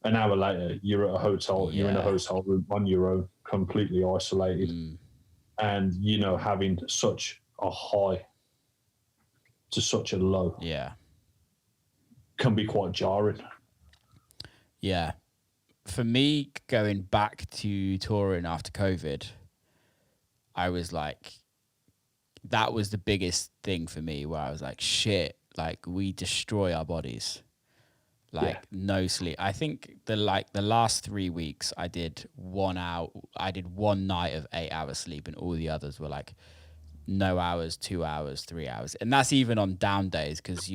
an hour later, you're at a hotel, you're in a hotel room on your own, completely isolated, and, you know, having such a high to such a low. Yeah. Can be quite jarring. Yeah. For me, going back to touring after COVID, I was like, that was the biggest thing for me, where I was like, shit, like we destroy our bodies. Like no sleep. I think the last 3 weeks I did 1 night of 8 hours sleep, and all the others were like no hours, 2 hours, 3 hours. And that's even on down days, because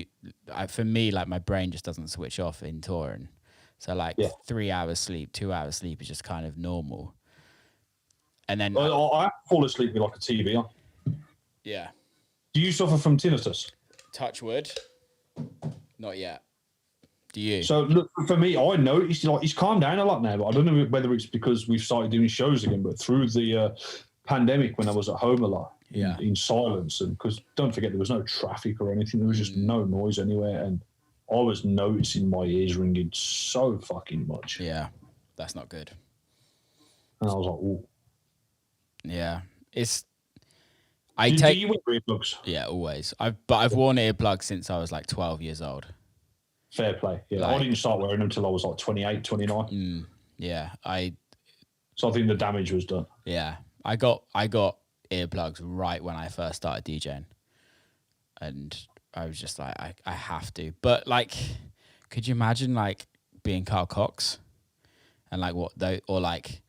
for me, like my brain just doesn't switch off in touring. So like 3 hours sleep, 2 hours sleep is just kind of normal. And then I fall asleep with like a TV on. Yeah. Do you suffer from tinnitus? Touch wood. Not yet. Do you? So look, for me, I noticed like it's calmed down a lot now, but I don't know whether it's because we've started doing shows again, but through the pandemic, when I was at home a lot, in silence, and because don't forget there was no traffic or anything, there was just no noise anywhere, and I was noticing my ears ringing so fucking much. Yeah, that's not good. And I was like, "Ooh." Yeah, it's. Do you wear earplugs? Yeah, always. I've worn earplugs since I was like 12 years old. Fair play. Yeah, I didn't start wearing them until I was like 28, 29. Yeah, So I think the damage was done. Yeah, I got earplugs right when I first started DJing. and I was just like, I have to. But like, could you imagine like being Carl Cox and like what though, or like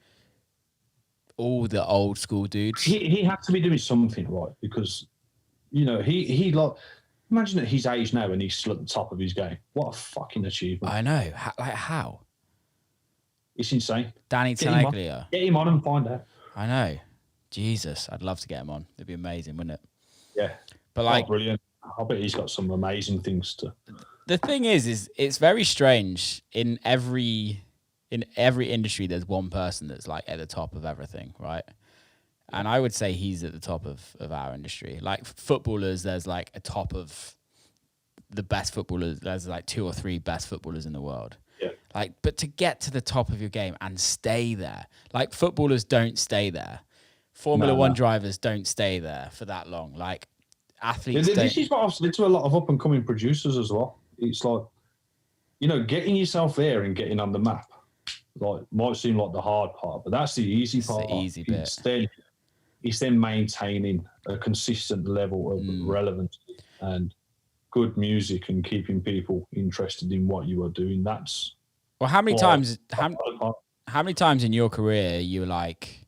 all the old school dudes? He had to be doing something right because, you know, he like, imagine at his age now and he's still at the top of his game. What a fucking achievement! I know, like how? It's insane. Danny Tenaglia. Get him on and find out. I know. Jesus, I'd love to get him on. It'd be amazing, wouldn't it? Yeah. But like, brilliant. I bet he's got some amazing things to. The thing is it's very strange. In every industry, there's one person that's like at the top of everything, right? And I would say he's at the top of our industry. Like footballers, there's like a top of the best footballers. There's like 2 or 3 best footballers in the world. Yeah. Like, but to get to the top of your game and stay there, like footballers don't stay there. Formula One drivers don't stay there for that long. Like athletes. This is what I've said to a lot of up and coming producers as well. It's like, you know, getting yourself there and getting on the map, like might seem like the hard part, but that's the easy part. The easy bit. It's then maintaining a consistent level of relevance and good music and keeping people interested in what you are doing. That's well. How many times in your career you were like,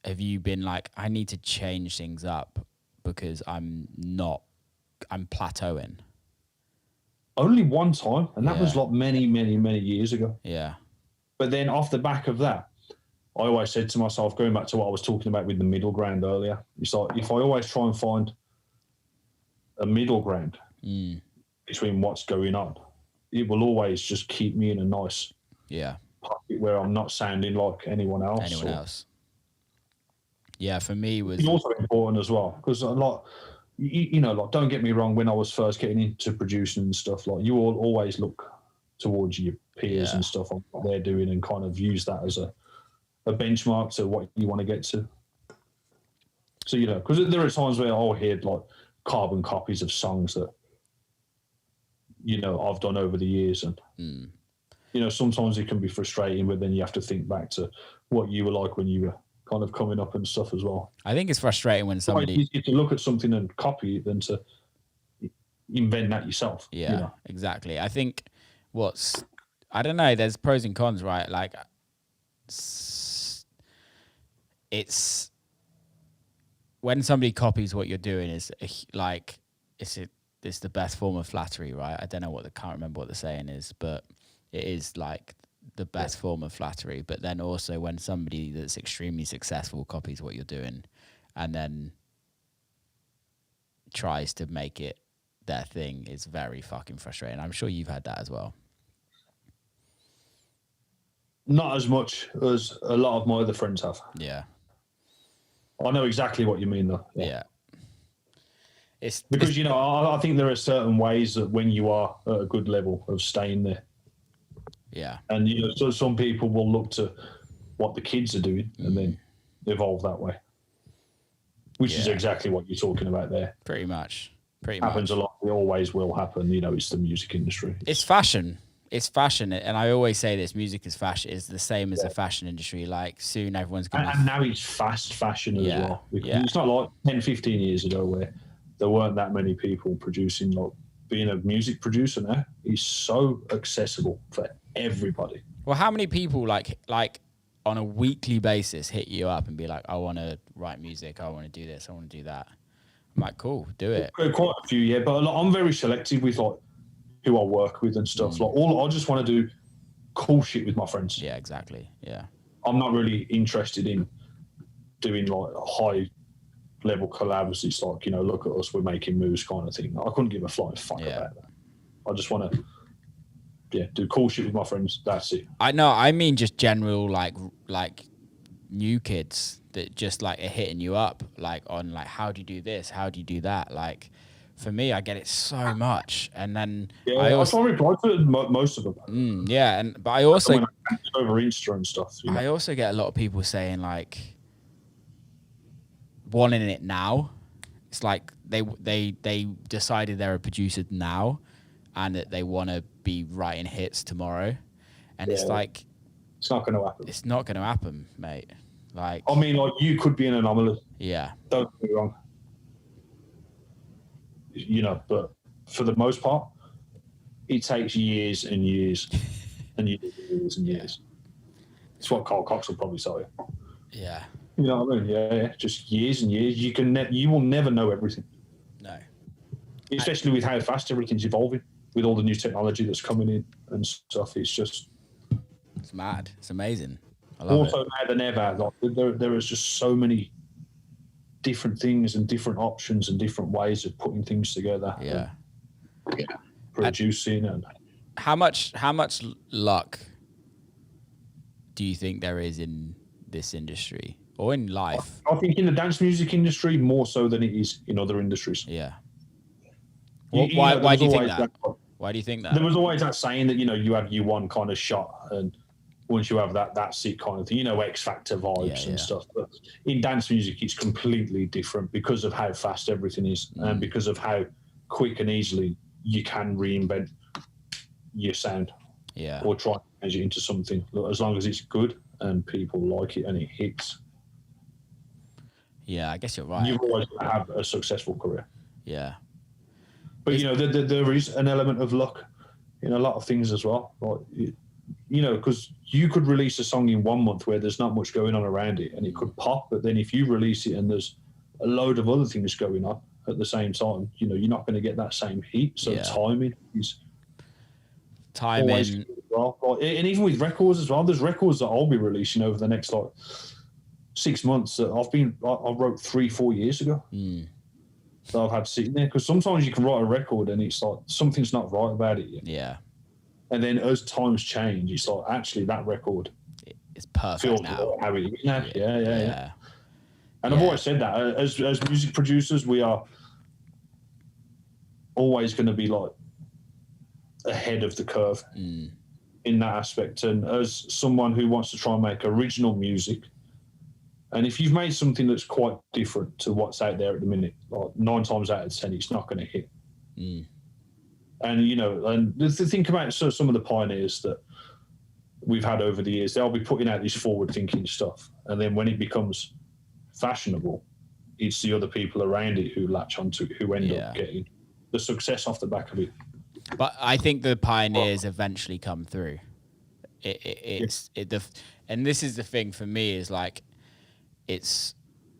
have you been like, I need to change things up because I'm plateauing? Only one time, and that was like many, many, many years ago. Yeah. But then off the back of that, I always said to myself, going back to what I was talking about with the middle ground earlier, it's like if I always try and find a middle ground between what's going on, it will always just keep me in a nice pocket where I'm not sounding like anyone else. Yeah, for me it's also important as well because a lot, you know, like don't get me wrong, when I was first getting into producing and stuff, like you all always look towards your peers and stuff on what they're doing and kind of use that as a benchmark to what you want to get to. So, you know, because there are times where I'll hear like carbon copies of songs that, you know, I've done over the years. And, you know, sometimes it can be frustrating, but then you have to think back to what you were like when you were kind of coming up and stuff as well. I think it's frustrating when somebody... It's easier to look at something and copy it than to invent that yourself. Yeah, you know? Exactly. I think I don't know, there's pros and cons, right? Like, it's when somebody copies what you're doing is like it's the best form of flattery, right? I don't know can't remember what the saying is, but it is like the best form of flattery. But then also when somebody that's extremely successful copies what you're doing and then tries to make it their thing is very fucking frustrating. I'm sure you've had that as well. Not as much as a lot of my other friends have. Yeah. I know exactly what you mean, though. Yeah. It's you know, I think there are certain ways that when you are at a good level of staying there. Yeah. And, you know, so some people will look to what the kids are doing and then evolve that way, which is exactly what you're talking about there. Pretty much. Happens a lot. It always will happen. You know, it's the music industry. It's fashion. It's fashion, and I always say this: music is fashion. Is the same as the fashion industry. Like soon, everyone's going. And now it's fast fashion as well. Because it's not like 10, 15 years ago where there weren't that many people producing. Like being a music producer now is so accessible for everybody. Well, how many people like on a weekly basis hit you up and be like, "I want to write music. I want to do this. I want to do that." I'm like, "Cool, do it." Quite a few, yeah. But I'm very selective with like who I work with and stuff. Like I just want to do cool shit with my friends. Yeah, exactly. Yeah. I'm not really interested in doing like high level collabs. It's like, you know, look at us, we're making moves kind of thing. I couldn't give a flying fuck about that. I just want to do cool shit with my friends. That's it. I mean just general like new kids that just like are hitting you up like on like, how do you do this? How do you do that? Like for me, I get it so much, and then I also reply to most of them. but I also over Insta and stuff. You know? I also get a lot of people saying like wanting it now. It's like they decided they're a producer now, and that they want to be writing hits tomorrow, and it's like it's not going to happen. It's not going to happen, mate. Like I mean, like you could be an anomaly. Yeah. Don't get me wrong. but for the most part, it takes years and years and years and years. It's what Carl Cox will probably tell you. Yeah. You know what I mean? Yeah. Just years and years. You will never know everything. No. Especially with how fast everything's evolving, with all the new technology that's coming in and stuff. It's mad. It's amazing. I love it. Now than ever, like, there is just so many different things and different options and different ways of putting things together. Yeah. Producing and how much luck do you think there is in this industry or in life? I think in the dance music industry more so than it is in other industries. Yeah. Why do you think that? Why do you think that? There was always that saying that, you have your one kind of shot, and once you have that's it kind of thing, X Factor vibes and stuff. But in dance music, it's completely different because of how fast everything is and because of how quick and easily you can reinvent your sound. Yeah. Or try to change it into something, as long as it's good and people like it and it hits. Yeah, I guess you're right. You've always got to have a successful career. Yeah. But, there is an element of luck in a lot of things as well. Like, because you could release a song in 1 month where there's not much going on around it and it could pop, but then if you release it and there's a load of other things going on at the same time, you're not going to get that same heat. So timing is always well. And even with records as well, there's records that I'll be releasing over the next 6 months that I wrote 3-4 years ago. That I've had sitting there, because sometimes you can write a record and it's like something's not right about it yet. Yeah. And then as times change, it's like actually that record is perfect now. How it is now. Yeah. And I've always said that as music producers, we are always going to be like ahead of the curve in that aspect. And as someone who wants to try and make original music, and if you've made something that's quite different to what's out there at the minute, like 9 times out of 10, it's not going to hit. And, and to think about some of the pioneers that we've had over the years, they'll be putting out this forward-thinking stuff. And then when it becomes fashionable, it's the other people around it who latch onto it, who end up getting the success off the back of it. But I think the pioneers eventually come through. And this is the thing for me is like, it's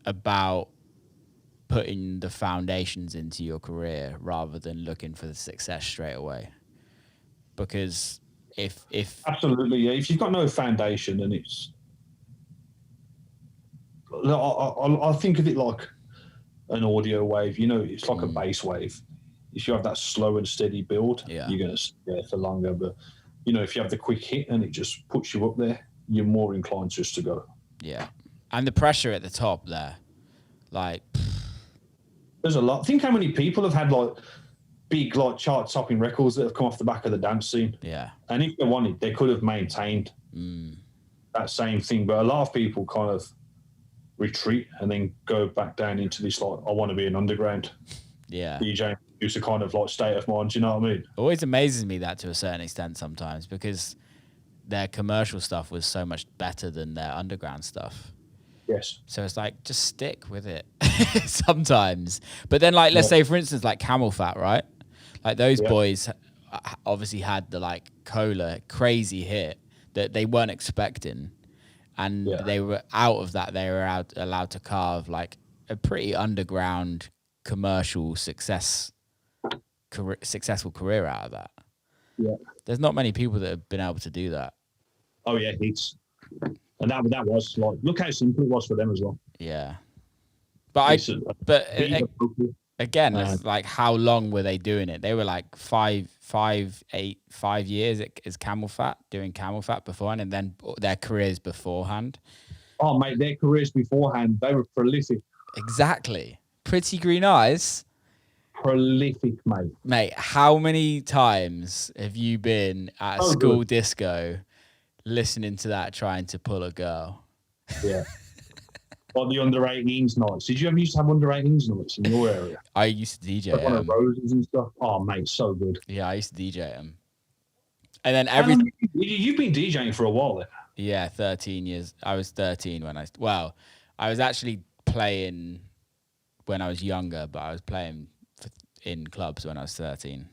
about putting the foundations into your career rather than looking for the success straight away. Because if absolutely, if you've got no foundation, and it's, I think of it like an audio wave. It's like a bass wave. If you have that slow and steady build, you're going to stay there for longer. But if you have the quick hit and it just puts you up there, you're more inclined just to go. Yeah. And the pressure at the top there, like, there's a lot. Think how many people have had big chart-topping records that have come off the back of the dance scene. Yeah. And if they wanted, they could have maintained that same thing. But a lot of people kind of retreat and then go back down into this I want to be an underground DJ. It's a kind of state of mind. Do you know what I mean? It always amazes me that to a certain extent sometimes, because their commercial stuff was so much better than their underground stuff. Yes. So it's like, just stick with it sometimes. But then let's say for instance, Camel Fat, right? Like those boys obviously had the Cola crazy hit that they weren't expecting. And they were out of that. They were allowed to carve a pretty underground commercial successful career out of that. Yeah. There's not many people that have been able to do that. Oh yeah, hits. And that was look how simple it was for them as well. Yeah. But again, it's how long were they doing it? They were 5 years as Camel Fat, doing Camel Fat beforehand, and then their careers beforehand. Oh mate, their careers beforehand, they were prolific. Exactly. Pretty Green Eyes. Prolific, mate. Mate, how many times have you been at a school disco listening to that, trying to pull a girl? Yeah. Or the under 18s nights. Did you ever used to have under 18s nights in your area? I used to DJ one of Roses and stuff. Oh, mate, so good. Yeah, I used to DJ them. And then you've been DJing for a while then? Yeah, 13 years. I was 13 when I was actually playing when I was younger, but I was playing in clubs when I was 13.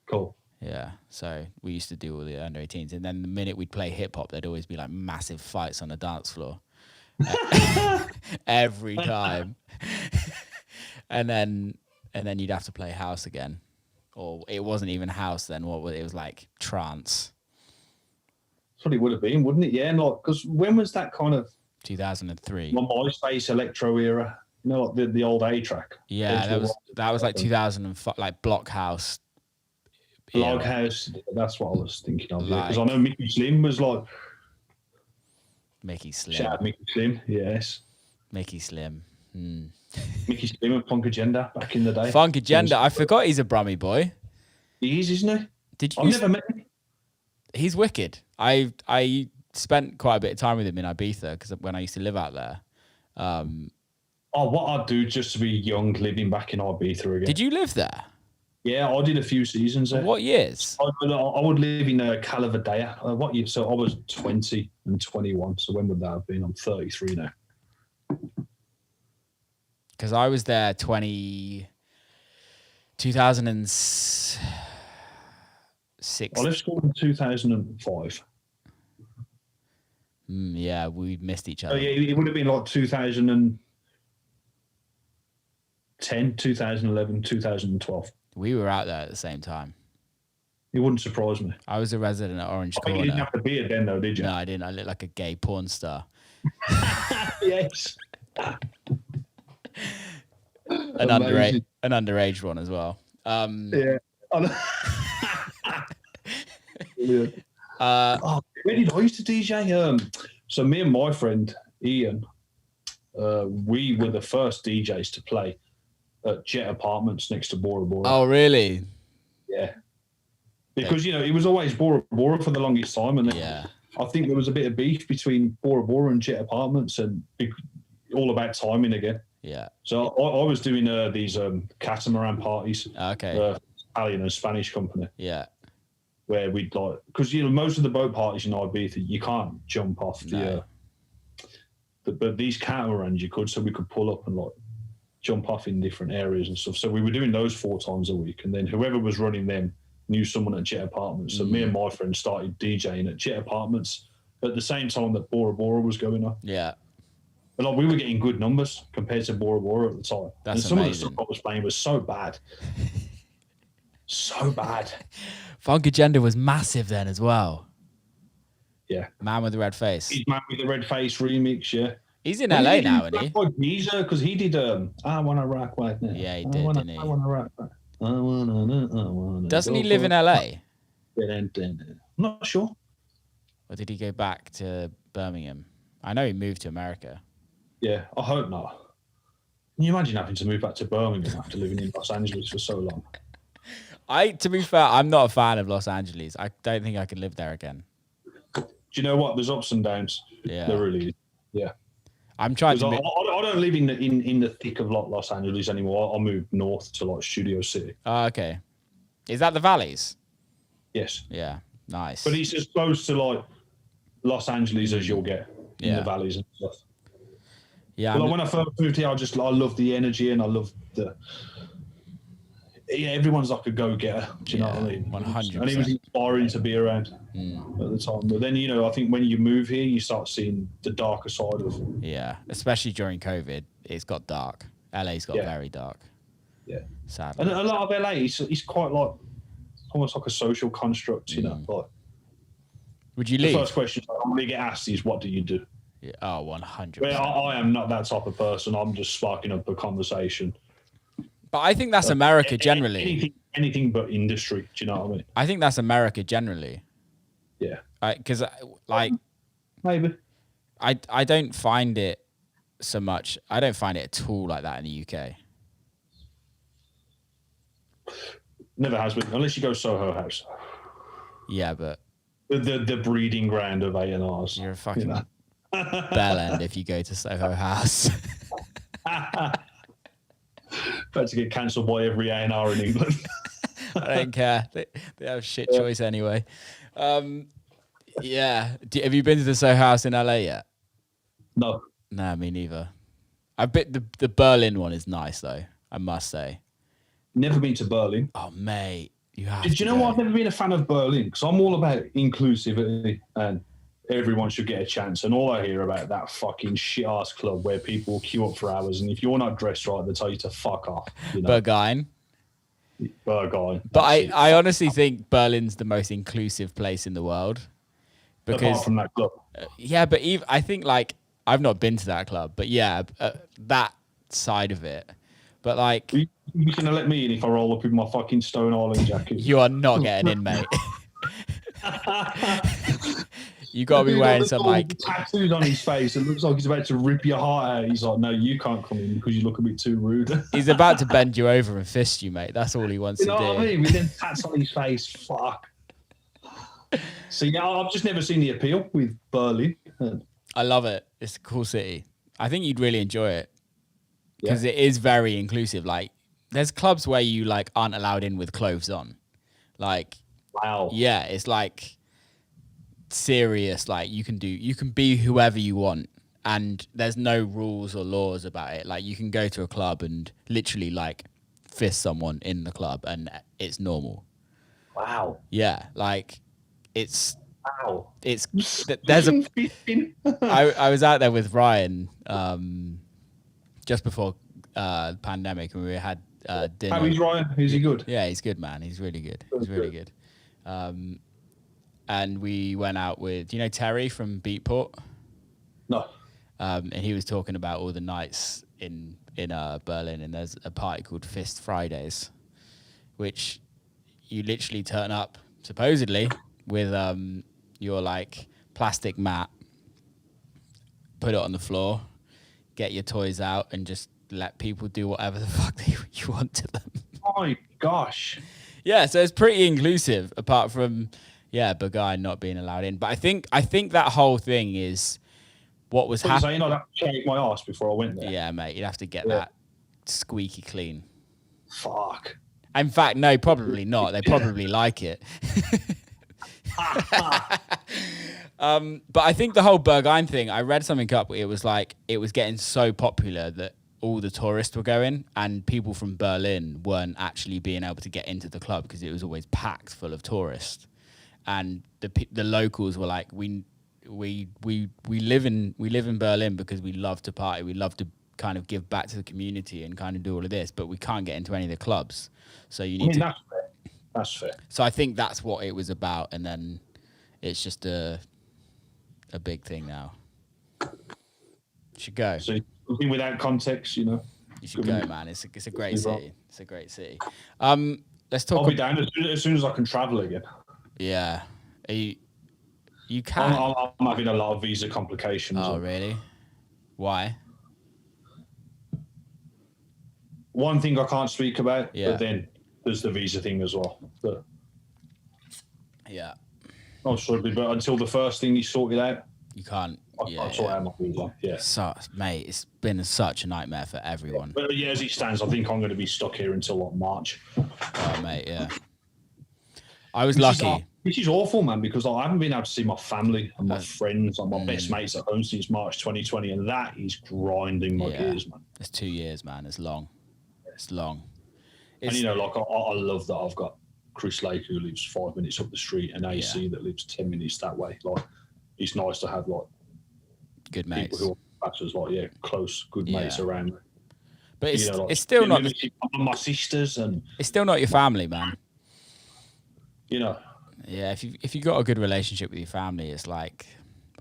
Cool. Yeah, so we used to do all the under 18s, and then the minute we'd play hip hop, there'd always be like massive fights on the dance floor every time, and then you'd have to play house again, or it wasn't even house then. What was it? It was like trance. That's what it would have been, wouldn't it? Yeah, like because when was that kind of 2003? My MySpace electro era. You know, like the old A track. Yeah, that was like 2005, like Blockhouse. Blockhouse. That's what I was thinking of. Because Like, I know Mickey Slim was like. Mickey Slim. Shout out Mickey Slim. Yes. Mickey Slim. Mickey Slim and Funk Agenda back in the day. Funk Agenda. I forgot he's a Brummie boy. He is, isn't he? Did you? I've never met him. He's wicked. I spent quite a bit of time with him in Ibiza because when I used to live out there. What I'd do just to be young, living back in Ibiza again. Did you live there? Yeah, I did a few seasons there. What years? I would live in Calavadea. What year? So I was 20 and 21. So when would that have been? I'm 33 now. Because I was there 2006. I left school in 2005. Yeah, we missed each other. Oh, yeah, it would have been like 2010, 2011, 2012. We were out there at the same time. It wouldn't surprise me. I was a resident at Orange Corner. You didn't have the beard then, though, did you? No, I didn't. I looked like a gay porn star. Yes. An underage one as well. Yeah. Yeah. Where did I used to DJ? So me and my friend Ian, we were the first DJs to play at Jet Apartments next to Bora Bora. Oh, really? Yeah. Because, it was always Bora Bora for the longest time. And then I think there was a bit of beef between Bora Bora and Jet Apartments and all about timing again. Yeah. So I was doing these catamaran parties. Okay. Italian and Spanish company. Yeah. Where we'd like, because most of the boat parties in Ibiza, you can't jump off but these catamarans you could, so we could pull up and like jump off in different areas and stuff. So we were doing those 4 times a week, and then whoever was running them knew someone at Jet Apartments. So me and my friend started DJing at Jet Apartments at the same time that Bora Bora was going on. Yeah. But like we were getting good numbers compared to Bora Bora at the time. That's and some amazing. of the stuff I was playing was so bad. So bad. Funk Agenda was massive then as well. Yeah. Man with the Red Face. He's Man with the Red Face remix, yeah. He's in LA now, isn't he? Ibiza, because he did I Wanna Rock Right Now. Yeah, he did, didn't he? I Wanna Rock Right Now. I wanna Doesn't he live in LA? I'm not sure. Or did he go back to Birmingham? I know he moved to America. Yeah, I hope not. Can you imagine having to move back to Birmingham after living in Los Angeles for so long? To be fair, I'm not a fan of Los Angeles. I don't think I could live there again. Do you know what? There's ups and downs. Yeah. There really is. Yeah. I'm trying to. I don't live in the thick of Los Angeles anymore. I moved north to like Studio City. Oh, okay. Is that the valleys? Yes. Yeah. Nice. But it's as close to like Los Angeles as you'll get in the valleys and stuff. Yeah. But like when I first moved here, I love the energy and I love everyone's like a go-getter. Do you know what I mean? 100%. And it was inspiring to be around at the time. But then, I think when you move here, you start seeing the darker side of. Yeah, especially during COVID, it's got dark. LA's got very dark. Yeah. Sadly. And a lot of LA is quite like almost like a social construct. Like. Would you leave? The first question I normally get asked is, "What do you do?" Yeah. Oh, 100%. Well, I am not that type of person. I'm just sparking up a conversation. But I think that's America generally. Anything but industry. Do you know what I mean? I think that's America generally. Yeah. Because maybe I don't find it so much. I don't find it at all like that in the UK. Never has been, unless you go Soho House. Yeah, but the breeding ground of A&Rs. You're a fucking bell end if you go to Soho House. About to get cancelled by every A&R in England. I don't care. They have shit choice anyway. Yeah. Have you been to the Soho House in LA yet? No. No, me neither. I bet the Berlin one is nice though, I must say. Never been to Berlin. Oh, mate, you have Did you know what? I've never been a fan of Berlin because I'm all about inclusivity and everyone should get a chance. And all I hear about that fucking shit-ass club where people queue up for hours and if you're not dressed right, they tell you to fuck off. You know? Berghain. Berghain. But I honestly think Berlin's the most inclusive place in the world. Because, apart from that club. Yeah, but I think, like, I've not been to that club, but yeah, that side of it. But, like... You're going to let me in if I roll up in my fucking Stone Island jacket? You are not getting in, mate. You got to be wearing some, like... Tattooed on his face. It looks like he's about to rip your heart out. He's like, no, you can't come in because you look a bit too rude. He's about to bend you over and fist you, mate. That's all he wants to do. You know what I mean? With them tats on his face, fuck. So, yeah, I've just never seen the appeal with Berlin. I love it. It's a cool city. I think you'd really enjoy it because it is very inclusive. Like, there's clubs where you, like, aren't allowed in with clothes on. Like, wow. Yeah, it's like serious. Like, you can be whoever you want, and there's no rules or laws about it. Like, you can go to a club and literally, like, fist someone in the club, and it's normal. Wow. Yeah, like. It's wow. It's there's a. I was out there with Ryan just before the pandemic, and we had dinner. How is Ryan? Is he good? Yeah, he's good, man. He's really good. He's really good. And we went out with, you know, Terry from Beatport. No. And he was talking about all the nights in Berlin, and there's a party called Fist Fridays, which you literally turn up supposedly with your, like, plastic mat, put it on the floor, get your toys out, and just let people do whatever the fuck you want to them. Oh my gosh. Yeah, so it's pretty inclusive, apart from Berghain not being allowed in. But I think that whole thing is what was happening. So you're not have to shake my ass before I went there. Yeah, mate, you'd have to get that squeaky clean. Fuck. In fact, no, probably not. They probably like it. But I think the whole Berghain thing, I read something up. It was like it was getting so popular that all the tourists were going, and people from Berlin weren't actually being able to get into the club because it was always packed full of tourists. And the locals were like, we live in Berlin because we love to party, we love to kind of give back to the community and kind of do all of this, but we can't get into any of the clubs. So you need to. That's fair. So I think that's what it was about, and then it's just a big thing now. You should go. So without context, you know. You should go, man. It's a great city. It's a great city. Let's talk. I'll be down as soon as I can travel again. Yeah. You can. I'm having a lot of visa complications. Oh, really? Why? One thing I can't speak about, but then there's the visa thing as well. But yeah. I'm sure, but until the first thing is sorted out, you can't. I'll sort out my visa. Yeah. So, mate, it's been such a nightmare for everyone. But yeah, as it stands, I think I'm going to be stuck here until like March. Oh, mate, yeah. I was lucky. Which is awful, man, because I haven't been able to see my family and my friends and my best mates at home since March 2020, and that is grinding my gears, man. It's 2 years, man. It's long. It's long. And, you know, like, I love that I've got Chris Lake, who lives 5 minutes up the street, and AC that lives 10 minutes that way. Like, it's nice to have, like, good mates. People who are, like, close, good mates around. But it's, you know, like, it's still not... My sisters and... It's still not your family, man. You know... Yeah, if you got a good relationship with your family, it's like...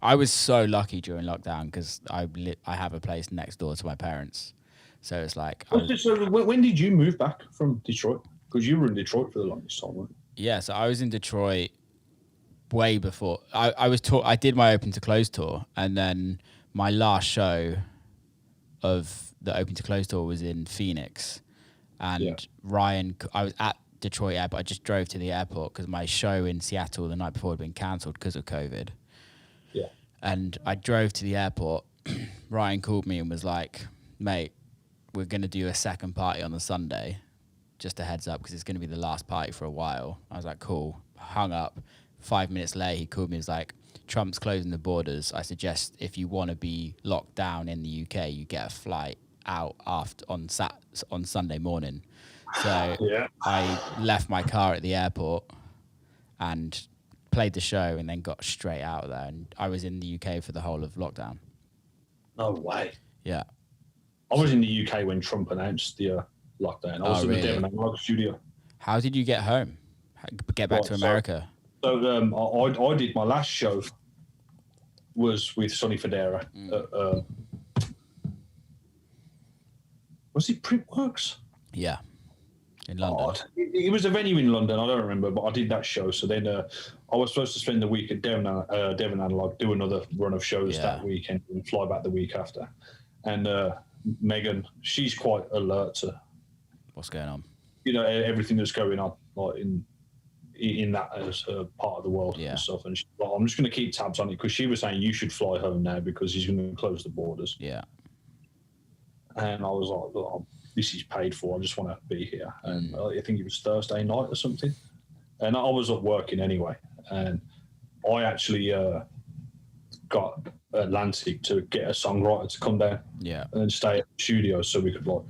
I was so lucky during lockdown because I have a place next door to my parents. So it's like... So when did you move back from Detroit? Because you were in Detroit for the longest time, right? Yeah, so I was in Detroit way before. I did my Open to Close tour, and then my last show of the Open to Close tour was in Phoenix. And Ryan... I was at Detroit Airport. I just drove to the airport because my show in Seattle the night before had been cancelled because of COVID. Yeah. And I drove to the airport. Ryan called me and was like, mate, we're going to do a second party on the Sunday. Just a heads up because it's going to be the last party for a while. I was like, cool. Hung up. 5 minutes later, he called me. He was like, Trump's closing the borders. I suggest if you want to be locked down in the UK, you get a flight out on Sunday morning. So I left my car at the airport and played the show and then got straight out of there. And I was in the UK for the whole of lockdown. No way. Yeah. I was in the UK when Trump announced the lockdown. I was in the Devon Analog studio. How did you get home? Get back to America? So I did my last show was with Sonny Federa. Was it Printworks? Yeah, in London. It was a venue in London. I don't remember, but I did that show. So then I was supposed to spend the week at Devon Analog, do another run of shows that weekend, and fly back the week after. And Megan, she's quite alert to what's going on. You know, everything that's going on, like in that as part of the world and stuff. And she's like, I'm just going to keep tabs on it because she was saying you should fly home now because he's going to close the borders. Yeah. And I was like, well, this is paid for. I just want to be here. And I think it was Thursday night or something. And I was up working anyway. And I actually got Atlantic to get a songwriter to come down and stay at the studio so we could, like,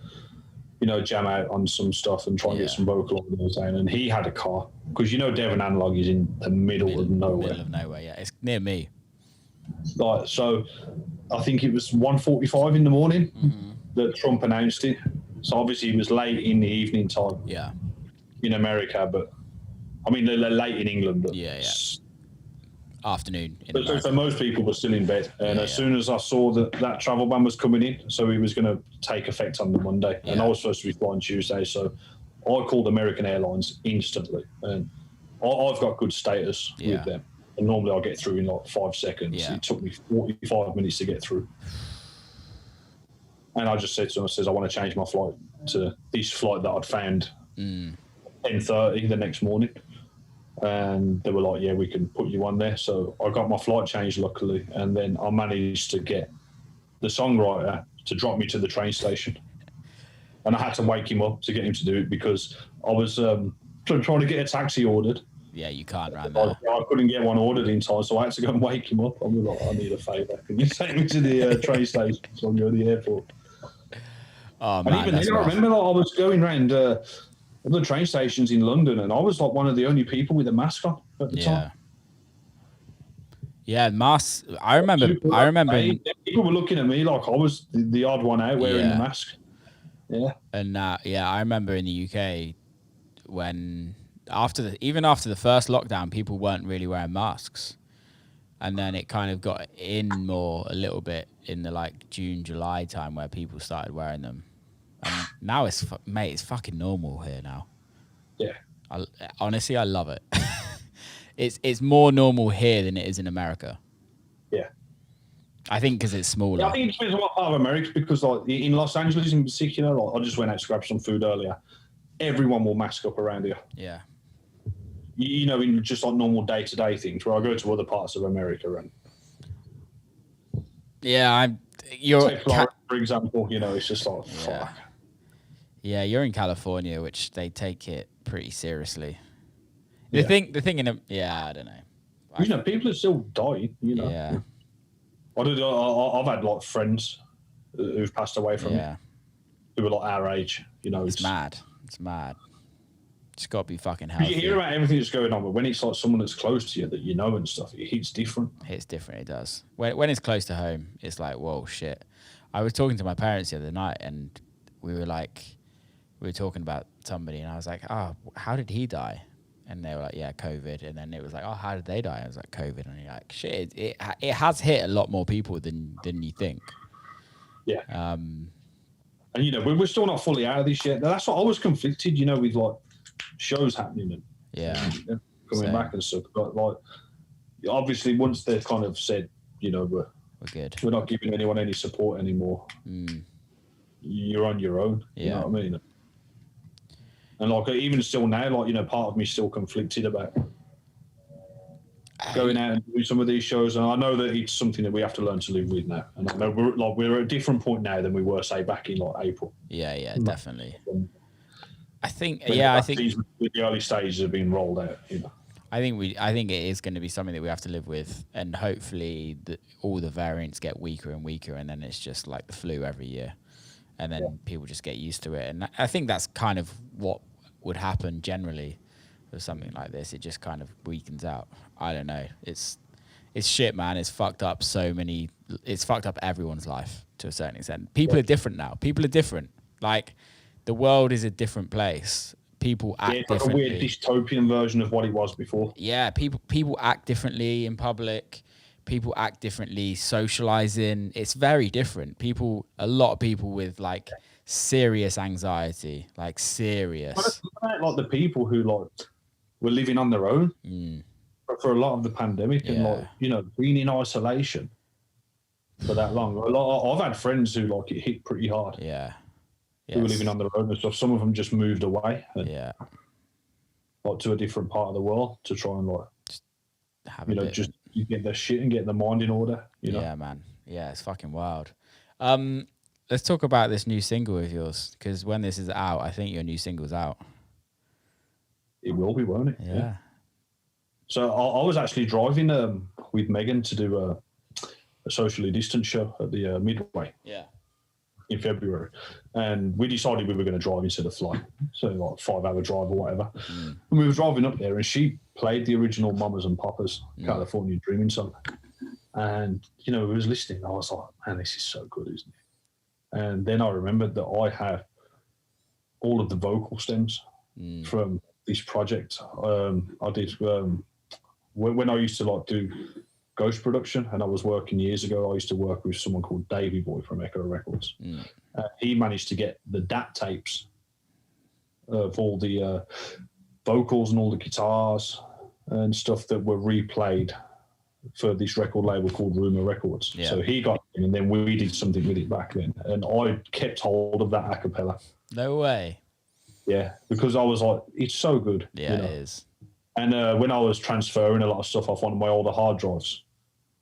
you know, jam out on some stuff and try and get some vocal orders down. And he had a car because, you know, Devon Analog is in the middle of nowhere. Middle of nowhere, yeah. It's near me. Like, so I think it was 1:45 in the morning that Trump announced it. So obviously it was late in the evening time in America, but I mean, they're late in England. But afternoon. So most people were still in bed. And as soon as I saw that travel ban was coming in, so it was going to take effect on the Monday. And I was supposed to be flying Tuesday. So I called American Airlines instantly. And I've got good status with them. And normally I'll get through in like 5 seconds. It took me 45 minutes to get through. And I just said to them, I want to change my flight to this flight that I'd found 10:30 the next morning. And they were like, yeah, we can put you on there. So I got my flight changed, luckily. And then I managed to get the songwriter to drop me to the train station. And I had to wake him up to get him to do it because I was trying to get a taxi ordered. Yeah, you can't run that. I couldn't get one ordered in time, so I had to go and wake him up. I was like, I need a favour. Can you take me to the train station so I can go to the airport? Oh, man, and even then, I remember I was going around the train stations in London, and I was like one of the only people with a mask on at the time. Yeah, masks. I remember. People were looking at me like I was the odd one out wearing the mask. Yeah. And I remember in the UK when even after the first lockdown, people weren't really wearing masks, and then it kind of got in more a little bit in the like June, July time where people started wearing them. And now it's fucking normal here now. Yeah. Honestly, I love it. It's more normal here than it is in America. Yeah. I think because it's smaller. Yeah, I think it depends on what part of America, because like in Los Angeles in particular, like, I just went out to grab some food earlier. Everyone will mask up around here. Yeah. You know, in just like normal day-to-day things, where I go to other parts of America and you're Florida, for example, you know, it's just like fuck. Yeah, you're in California, which they take it pretty seriously. The thing in I don't know. You know, people are still dying. You know. Yeah. I've had like friends who've passed away from it, who were like our age. You know, it's mad. It's mad. It's got to be fucking healthy. You hear about everything that's going on, but when it's like someone that's close to you that you know and stuff, it hits different. It does. When it's close to home, it's like, whoa, shit. I was talking to my parents the other night, and we were talking about somebody, and I was like, oh, how did he die? And they were like, yeah, COVID. And then it was like, oh, how did they die? I was like, COVID. And you're like, shit, it has hit a lot more people than you think. Yeah. And, you know, we're still not fully out of this yet. That's what I was conflicted, you know, with like shows happening and coming back and stuff. But like, obviously, once they've kind of said, you know, we're good, we're not giving anyone any support anymore, you're on your own. You know what I mean? And like, even still now, like, you know, part of me still conflicted about going out and doing some of these shows. And I know that it's something that we have to learn to live with now. And I know we're at a different point now than we were, say, back in like April. Yeah, definitely. I think the early stages have been rolled out. You know, I think it is going to be something that we have to live with, and hopefully all the variants get weaker and weaker, and then it's just like the flu every year. and then people just get used to it. And I think that's kind of what would happen generally with something like this. It just kind of weakens out. I don't know. It's shit, man. It's fucked up it's fucked up everyone's life to a certain extent. People are different now. People are different. Like, the world is a different place. People act differently. Like a weird dystopian version of what it was before. Yeah, people act differently in public. People act differently socializing. It's very different. A lot of people with like serious anxiety, like serious. Like the people who like were living on their own for a lot of the pandemic and like, you know, being in isolation for that long. I've had friends who like it hit pretty hard. Yeah. Who were living on their own and stuff. Some of them just moved away. And, like to a different part of the world to try and like, just have you get their shit and get their mind in order. You know? Yeah, man. Yeah, it's fucking wild. Let's talk about this new single of yours, because when this is out, I think your new single's out. It will be, won't it? Yeah. So I was actually driving with Megan to do a socially distant show at the Midway. Yeah. In February, and we decided we were going to drive instead of fly, so like 5-hour drive or whatever. And we were driving up there, and she played the original Mamas and Papas California Dreaming song, and you know, we was listening. I was like, man, this is so good, isn't it? And then I remembered that I have all of the vocal stems from this project. I did when I used to like do ghost production, and I was working years ago. I used to work with someone called Davey Boy from Echo Records. He managed to get the DAT tapes of all the vocals and all the guitars and stuff that were replayed for this record label called Rumour Records. Yeah. So he got it, and then we did something with it back then, and I kept hold of that a cappella. No way. Yeah, because I was like, it's so good. Yeah, you know? It is. And when I was transferring a lot of stuff off one of my older hard drives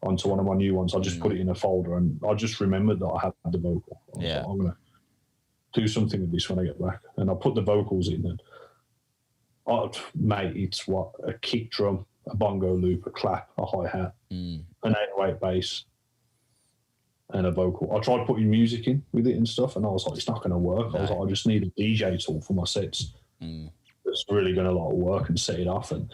onto one of my new ones, I just put it in a folder, and I just remembered that I had the vocal. Like, I'm going to do something with this when I get back. And I put the vocals in, and mate, it's what? A kick drum, a bongo loop, a clap, a hi-hat, an 808 bass, and a vocal. I tried putting music in with it and stuff, and I was like, it's not going to work. No. I was like, I just need a DJ tool for my sets. That's really going to like work and set it off. And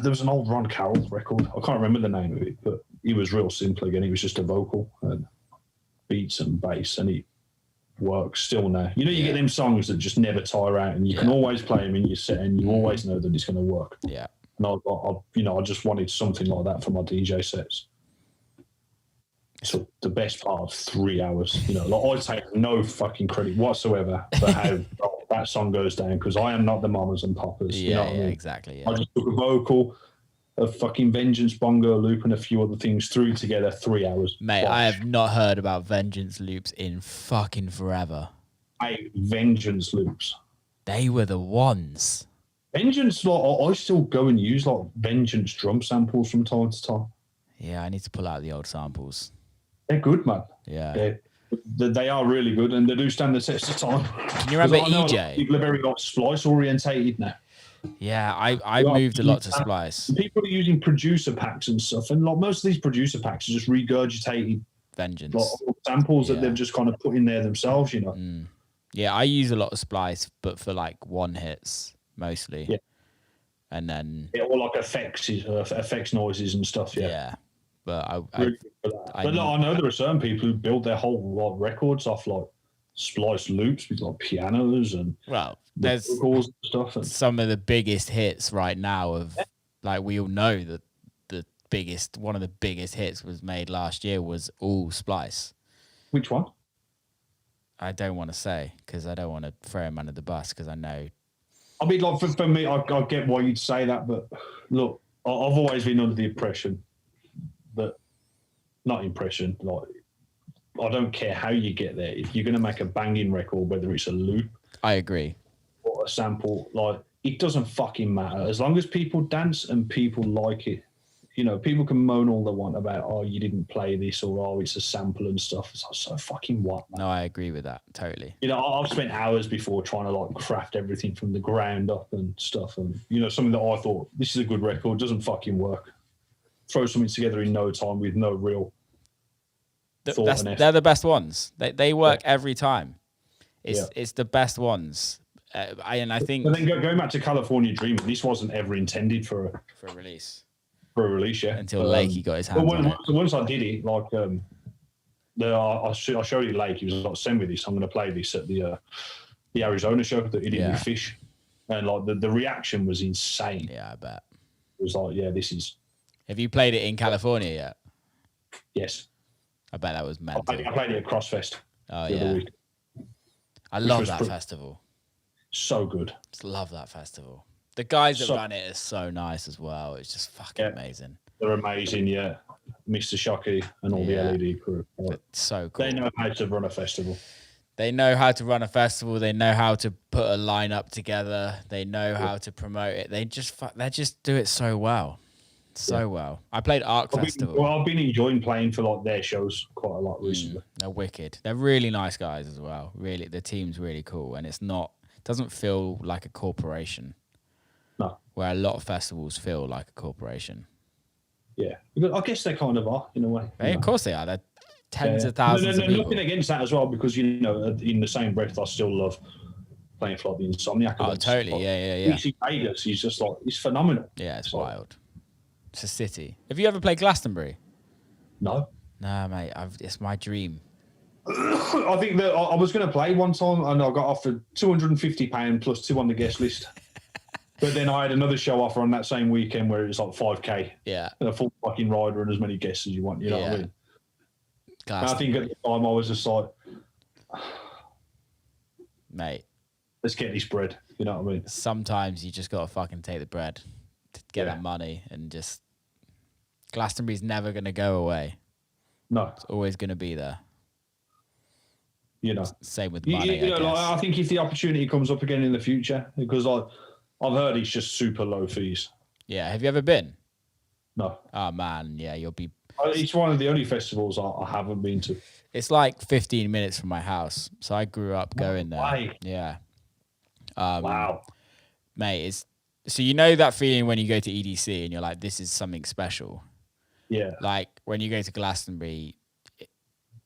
there was an old Ron Carroll record. I can't remember the name of it, but it was real simple again. It was just a vocal and beats and bass, and it works still now. You know, you get them songs that just never tire out, and you can always play them in your set, and you always know that it's going to work. Yeah. And I just wanted something like that for my DJ sets. So the best part of 3 hours, you know, like I take no fucking credit whatsoever for how that song goes down, because I am not the Mamas and Papas. Yeah, you know what I mean? Exactly. Yeah. I just took a vocal, a fucking Vengeance bongo loop, and a few other things, threw together 3 hours. Mate, I have not heard about Vengeance loops in fucking forever. Vengeance loops. They were the ones. Vengeance, like I still go and use like Vengeance drum samples from time to time. Yeah, I need to pull out the old samples. They're good, man. Yeah. They are really good, and they do stand the test of time. Can you remember EJ? People are very like Splice orientated now. Yeah, I moved a lot to Splice. People are using producer packs and stuff, and like most of these producer packs are just regurgitated Vengeance like, samples that they've just kind of put in there themselves, you know. Yeah, I use a lot of Splice, but for like one hits mostly. Yeah. And then or like effects noises and stuff. Yeah. But I know there are certain people who build their whole records off like Splice loops with like pianos and there's vocals and stuff. And some of the biggest hits right now of like, we all know that one of the biggest hits was made last year was all Splice. Which one? I don't want to say, because I don't want to throw him under the bus, because I know. I mean, like for me, I get why you'd say that, but look, I've always been under the impression that, like, I don't care how you get there. If you're going to make a banging record, whether it's a loop, I agree, or a sample, like, it doesn't fucking matter. As long as people dance and people like it, you know, people can moan all they want about, oh, you didn't play this, or oh, it's a sample and stuff. It's like, so fucking what, man? No, I agree with that totally. You know, I've spent hours before trying to like craft everything from the ground up and stuff, and you know, something that I thought, this is a good record, doesn't fucking work. Throw something together in no time with no real They're the best ones. They work every time. It's the best ones. I think. But then going back to California Dreaming, this wasn't ever intended for a release. For a release, yeah. Until Lakey got his hands on it. Once I did it, like I showed it Lake. He was like, "Send me this. I'm going to play this at the Arizona show that he did with Fish," and like the reaction was insane. Yeah, I bet. It was like, yeah, this is. Have you played it in California yet? Yes. I bet that was mental. I played it at CrossFest. Oh yeah. I love that festival. So good. Just love that festival. The guys that run it are so nice as well. It's just fucking amazing. They're amazing, yeah. Mr. Shockey and all the LED crew. It's so cool. They know how to run a festival. They know how to run a festival. They know how to put a lineup together. They know how to promote it. They just do it so well. So well. I played Arc Festival. I've been enjoying playing for like their shows quite a lot recently. They're wicked. They're really nice guys as well. Really, the team's really cool, and it doesn't feel like a corporation. No. Where a lot of festivals feel like a corporation. Yeah, I guess they kind of are in a way. Of course they are. They're tens of thousands of people. Nothing against that as well, because in the same breath, I still love playing for like the Insomniac. Oh, totally. Like, yeah. DC Vegas, he's just like, it's phenomenal. Yeah, it's wild. It's a city. Have you ever played Glastonbury? No. Nah, mate. It's my dream. I think that I was going to play one time, and I got offered £250 plus 2 on the guest list. But then I had another show offer on that same weekend where it was like 5K. Yeah. And a full fucking rider and as many guests as you want. You know what I mean? And I think at the time I was just like, mate, let's get this bread. You know what I mean? Sometimes you just got to fucking take the bread to get that money, and just Glastonbury's never going to go away. No. It's always going to be there. You know. Same with money, I think if the opportunity comes up again in the future, because I've heard it's just super low fees. Yeah. Have you ever been? No. Oh, man. Yeah, you'll be... It's one of the only festivals I haven't been to. It's like 15 minutes from my house. So I grew up going there. Why? Yeah. Wow. Mate, so you know that feeling when you go to EDC and you're like, this is something special? Yeah. Like when you go to Glastonbury,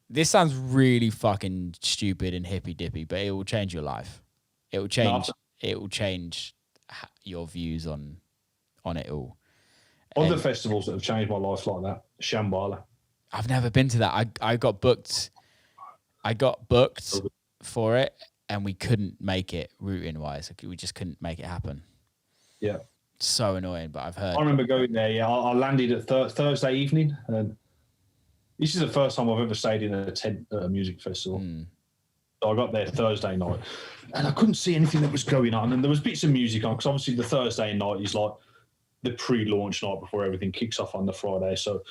this sounds really fucking stupid and hippy-dippy, but it will change your life. It will change... It will change your views on it all. Other festivals that have changed my life like that, Shambhala. I've never been to that. I got booked. For it, and we couldn't make it routing wise. We just couldn't make it happen. Yeah. So annoying, but I've heard. I remember going there. Yeah, I landed at Thursday evening, and this is the first time I've ever stayed in a tent at a music festival. So I got there Thursday night, and I couldn't see anything that was going on. And there was bits of music on, because obviously the Thursday night is like the pre-launch night before everything kicks off on the Friday. So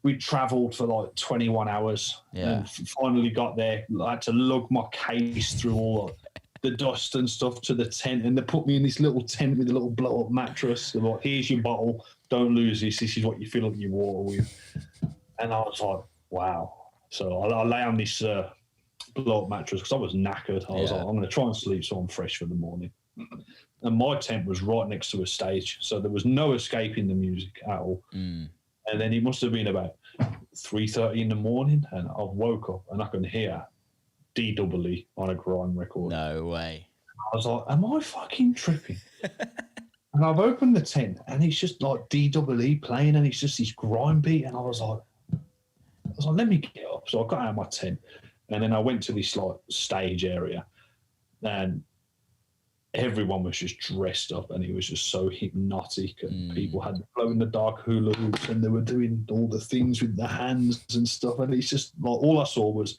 we travelled for like 21 hours and finally got there. I had to lug my case through all the dust and stuff to the tent, and they put me in this little tent with a little blow-up mattress. They're like, here's your bottle. Don't lose this. This is what you fill up your water with. And I was like, wow. So I lay on this... blow-up mattress because I was knackered. I was like, I'm going to try and sleep so I'm fresh for the morning. And my tent was right next to a stage, so there was no escaping the music at all. And then it must have been about 3:30 in the morning, and I woke up and I can hear DEE on a grime record. No way. I was like, am I fucking tripping? And I've opened the tent, and it's just like DEE playing, and it's just this grime beat, and I was like, let me get up. So I got out of my tent. And then I went to this like stage area, and everyone was just dressed up, and it was just so hypnotic. And people had glow in the dark hula hoops, and they were doing all the things with the hands and stuff. And it's just like all I saw was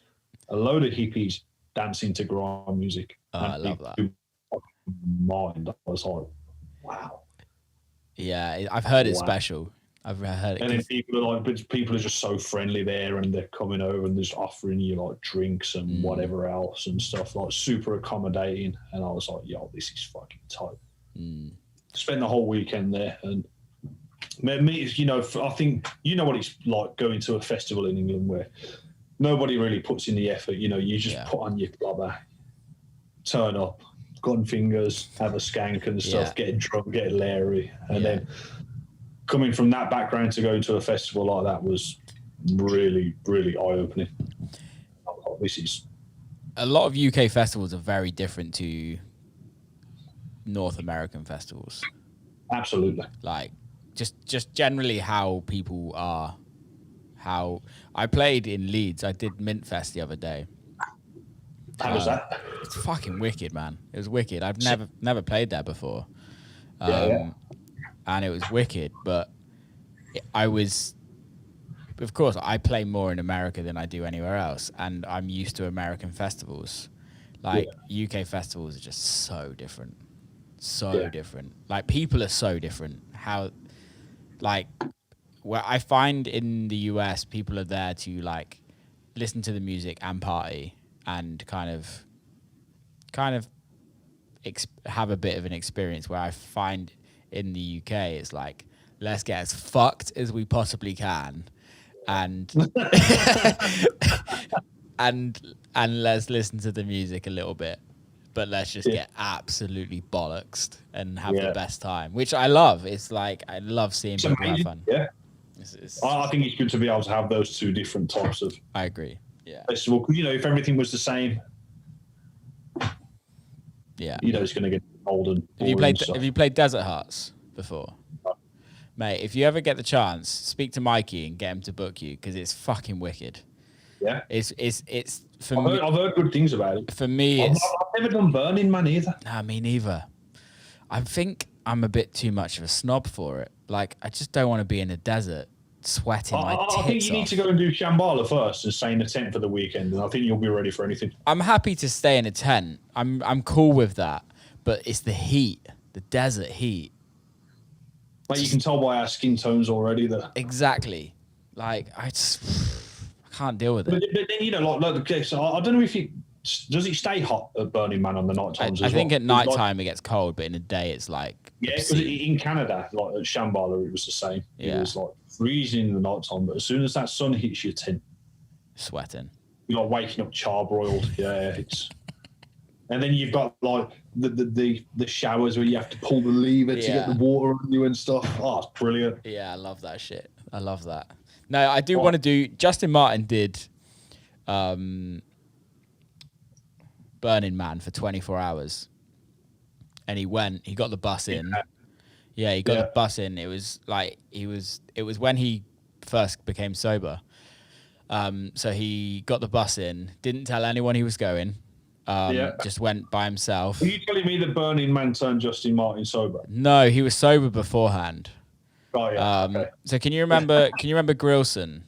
a load of hippies dancing to grime music. I love that. Mind, I was like, wow. Yeah, I've heard it's special. I've heard it. And then people are just so friendly there, and they're coming over and just offering you like drinks and whatever else and stuff, like super accommodating. And I was like, yo, this is fucking tight. Spent the whole weekend there, and me, I think you know what it's like going to a festival in England where nobody really puts in the effort. You just put on your clubber, turn up, gun fingers, have a skank and stuff, get drunk, get Larry, and then. Coming from that background to go into a festival like that was really, really eye-opening. this is. A lot of UK festivals are very different to North American festivals. Absolutely. Like, just generally how people are. How I played in Leeds. I did Mint Fest the other day. How was that? It's fucking wicked, man. It was wicked. I've never played there before. And it was wicked, but of course, I play more in America than I do anywhere else, and I'm used to American festivals. Like, UK festivals are just so different. So different. Like, people are so different. Where I find in the US, people are there to, like, listen to the music and party and kind of have a bit of an experience, where I find in the UK, it's like, let's get as fucked as we possibly can, and and let's listen to the music a little bit, but let's just get absolutely bollocksed and have the best time, which I love. It's like, I love seeing people have fun. Yeah, I think it's good to be able to have those two different types of. I agree. Yeah. Festival, because if everything was the same, it's going to get old and boring. Have you played Desert Hearts before? No. Mate, if you ever get the chance, speak to Mikey and get him to book you, because it's fucking wicked. Yeah, it's for me. I've heard good things about it. For me, I've never done Burning Man either. Nah, me neither. I think I'm a bit too much of a snob for it. Like, I just don't want to be in the desert sweating my tits off. I think you need to go and do Shambhala first and stay in a tent for the weekend, and I think you'll be ready for anything. I'm happy to stay in a tent. I'm cool with that, but it's the heat, the desert heat. Like, you can tell by our skin tones already that. Exactly. Like, I can't deal with it. But then, like so I don't know if does it stay hot at Burning Man on the night times? I think at night time it gets cold, but in the day it's like. Yeah, because in Canada, like at Shambhala, it was the same. Yeah. It was like freezing in the night time, but as soon as that sun hits your tin, sweating. You're like waking up charbroiled. Yeah, and then you've got like the showers where you have to pull the lever to get the water on you and stuff. Oh, it's brilliant. Yeah, I love that shit. I love that. No, I do want to do. Justin Martin did Burning Man for 24 hours, and he got the bus in. Yeah, he got the bus in. It was like it was when he first became sober. So he got the bus in, didn't tell anyone he was going. Just went by himself. Are you telling me that Burning Man turned Justin Martin sober? No, he was sober beforehand. Oh yeah. Okay. So can you remember Grilson?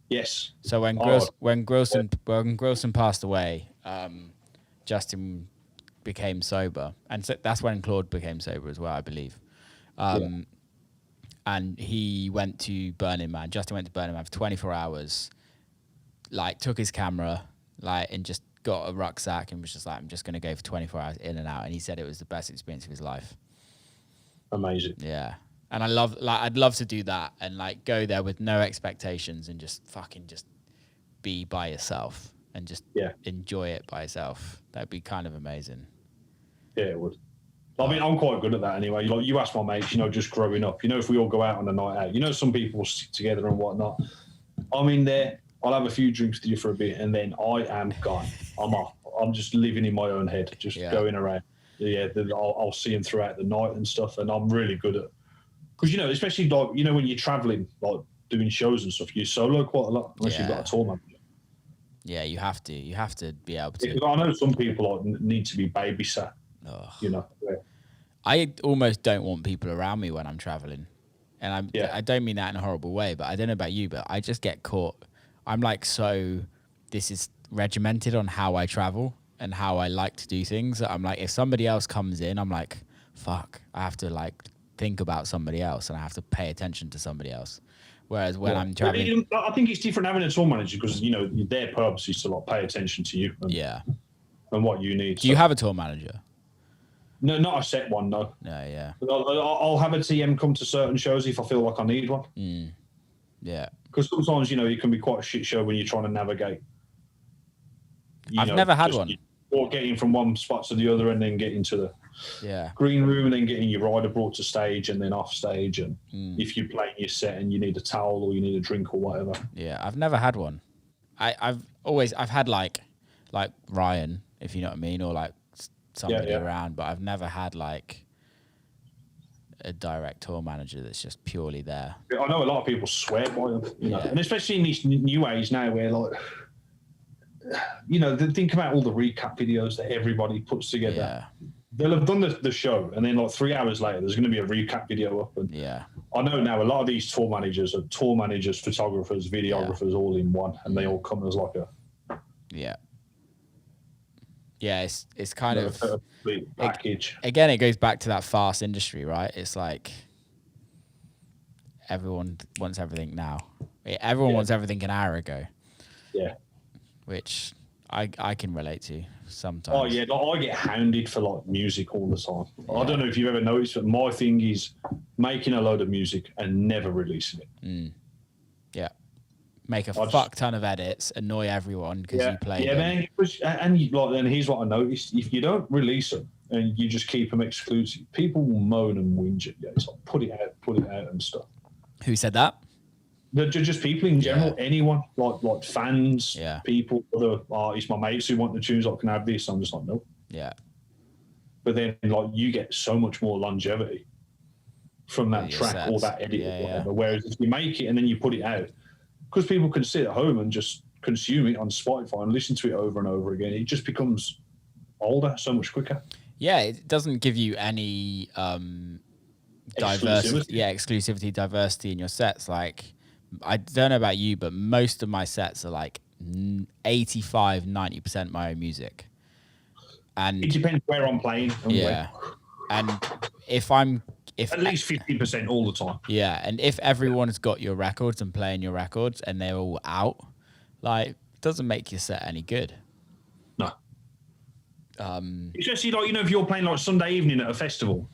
Yes. So when Grilson passed away, Justin became sober, and so that's when Claude became sober as well, I believe. And he went to Burning Man. Justin went to Burning Man for 24 hours. Like, took his camera, and just got a rucksack and was just like, I'm just going to go for 24 hours in and out. And he said it was the best experience of his life. Amazing. Yeah. And I'd love to do that and like go there with no expectations and just fucking just be by yourself and just enjoy it by yourself. That'd be kind of amazing. Yeah, it would. I mean, I'm quite good at that anyway. Like, you ask my mates, just growing up, if we all go out on a night out, some people stick together and whatnot. I'm in there, I'll have a few drinks with you for a bit, and then I am gone. I'm off. I'm just living in my own head, just going around. Yeah, I'll see them throughout the night and stuff, and I'm really good at. Because, especially like, when you're traveling, like doing shows and stuff, you solo quite a lot unless you've got a tour manager. Yeah, you have to. You have to be able to. Because I know some people need to be babysat. Yeah. I almost don't want people around me when I'm traveling, and I don't mean that in a horrible way, but I don't know about you, but I just get caught. I'm like, this is regimented on how I travel and how I like to do things. I'm like, if somebody else comes in, I'm like, fuck, I have to like think about somebody else and I have to pay attention to somebody else. Whereas when I'm traveling, I think it's different having a tour manager because their purpose is to like pay attention to you. And what you need. Do you have a tour manager? No, not a set one. No. No, yeah. I'll have a TM come to certain shows if I feel like I need one. Yeah. Because sometimes it can be quite a shit show when you're trying to navigate. I've never had one. Or getting from one spot to the other and then getting to the green room and then getting your rider brought to stage and then off stage. And if you're playing your set and you need a towel or you need a drink or whatever. Yeah, I've never had one. I've had like Ryan, if you know what I mean, or like somebody around, but I've never had like a direct tour manager that's just purely there. I know a lot of people swear by them, you know, and especially in these new age now where like, you know, think about all the recap videos that everybody puts together. Yeah. They'll have done the show, and then like 3 hours later, there's going to be a recap video up. And I know now a lot of these tour managers are tour managers, photographers, videographers, all in one, and they all come as like a it's kind of a package. Again, it goes back to that fast industry, right? It's like everyone wants everything now. Everyone wants everything an hour ago. Yeah. Which I can relate to sometimes. Oh yeah, like, I get hounded for like music all the time. I don't know if you've ever noticed, but my thing is making a load of music and never releasing it. Yeah, make a fuck ton of edits, annoy everyone because you play. Yeah, man. And here's what I noticed: if you don't release them and you just keep them exclusive, people will moan and whinge at you. It's like put it out and stuff. Who said that? Just people in general, anyone, like fans, people, other artists, my mates who want the tunes, like, can I have this? I'm just like, no. Yeah. But then, like, you get so much more longevity from that track or that edit or whatever. Whereas if you make it and then you put it out, because people can sit at home and just consume it on Spotify and listen to it over and over again, it just becomes older so much quicker. Yeah, it doesn't give you any exclusivity, diversity in your sets. Like, I don't know about you, but most of my sets are like 85, 90% my own music. And it depends where I'm playing. And and if at least 50% all the time. Yeah, and if everyone's got your records and playing your records and they're all out, like, it doesn't make your set any good. No. Especially like, you know, if you're playing like Sunday evening at a festival,